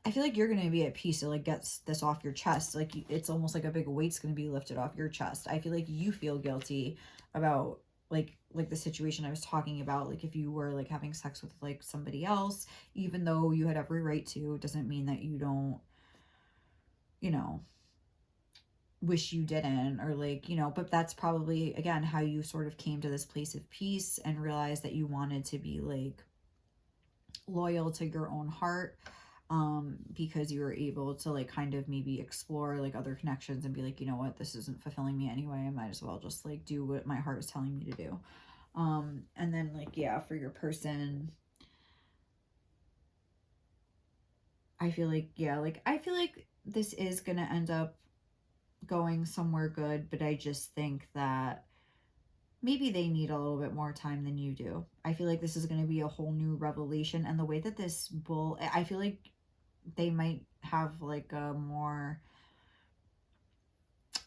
I feel like you're going to be at peace to like get this off your chest. Like it's almost like a big weight's going to be lifted off your chest. I feel like you feel guilty about like the situation I was talking about. Like if you were like having sex with like somebody else, even though you had every right to, doesn't mean that you don't, you know, wish you didn't, or like, you know, but that's probably again how you sort of came to this place of peace and realized that you wanted to be like loyal to your own heart, because you were able to like kind of maybe explore like other connections and be like, you know what, this isn't fulfilling me anyway, I might as well just like do what my heart is telling me to do. And then like, yeah, for your person, I feel like, yeah, like I feel like this is gonna end up going somewhere good, but I just think that maybe they need a little bit more time than you do. I feel like this is going to be a whole new revelation, and the way that this bull, I feel like they might have like a more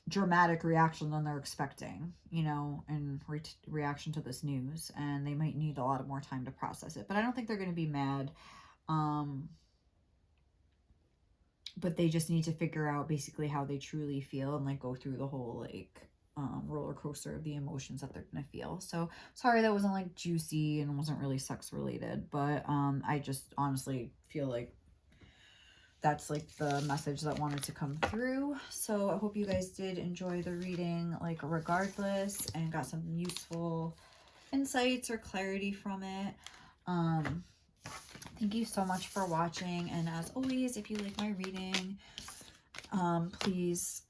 dramatic reaction than they're expecting, you know, in reaction to this news, and they might need a lot of more time to process it. But I don't think they're going to be mad. But they just need to figure out basically how they truly feel and like go through the whole like roller coaster of the emotions that they're gonna feel. So sorry that wasn't like juicy and wasn't really sex related, but I just honestly feel like that's like the message that wanted to come through. So I hope you guys did enjoy the reading, like regardless, and got some useful insights or clarity from it. Thank you so much for watching, and as always, if you like my reading, please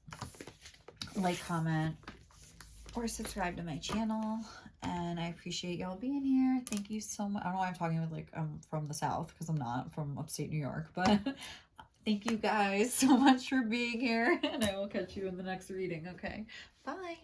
like, comment, or subscribe to my channel, and I appreciate y'all being here. Thank you so much. I don't know why I'm talking with like I'm from the South, because I'm not, I'm from upstate New York, but thank you guys so much for being here, and I will catch you in the next reading. Okay, bye.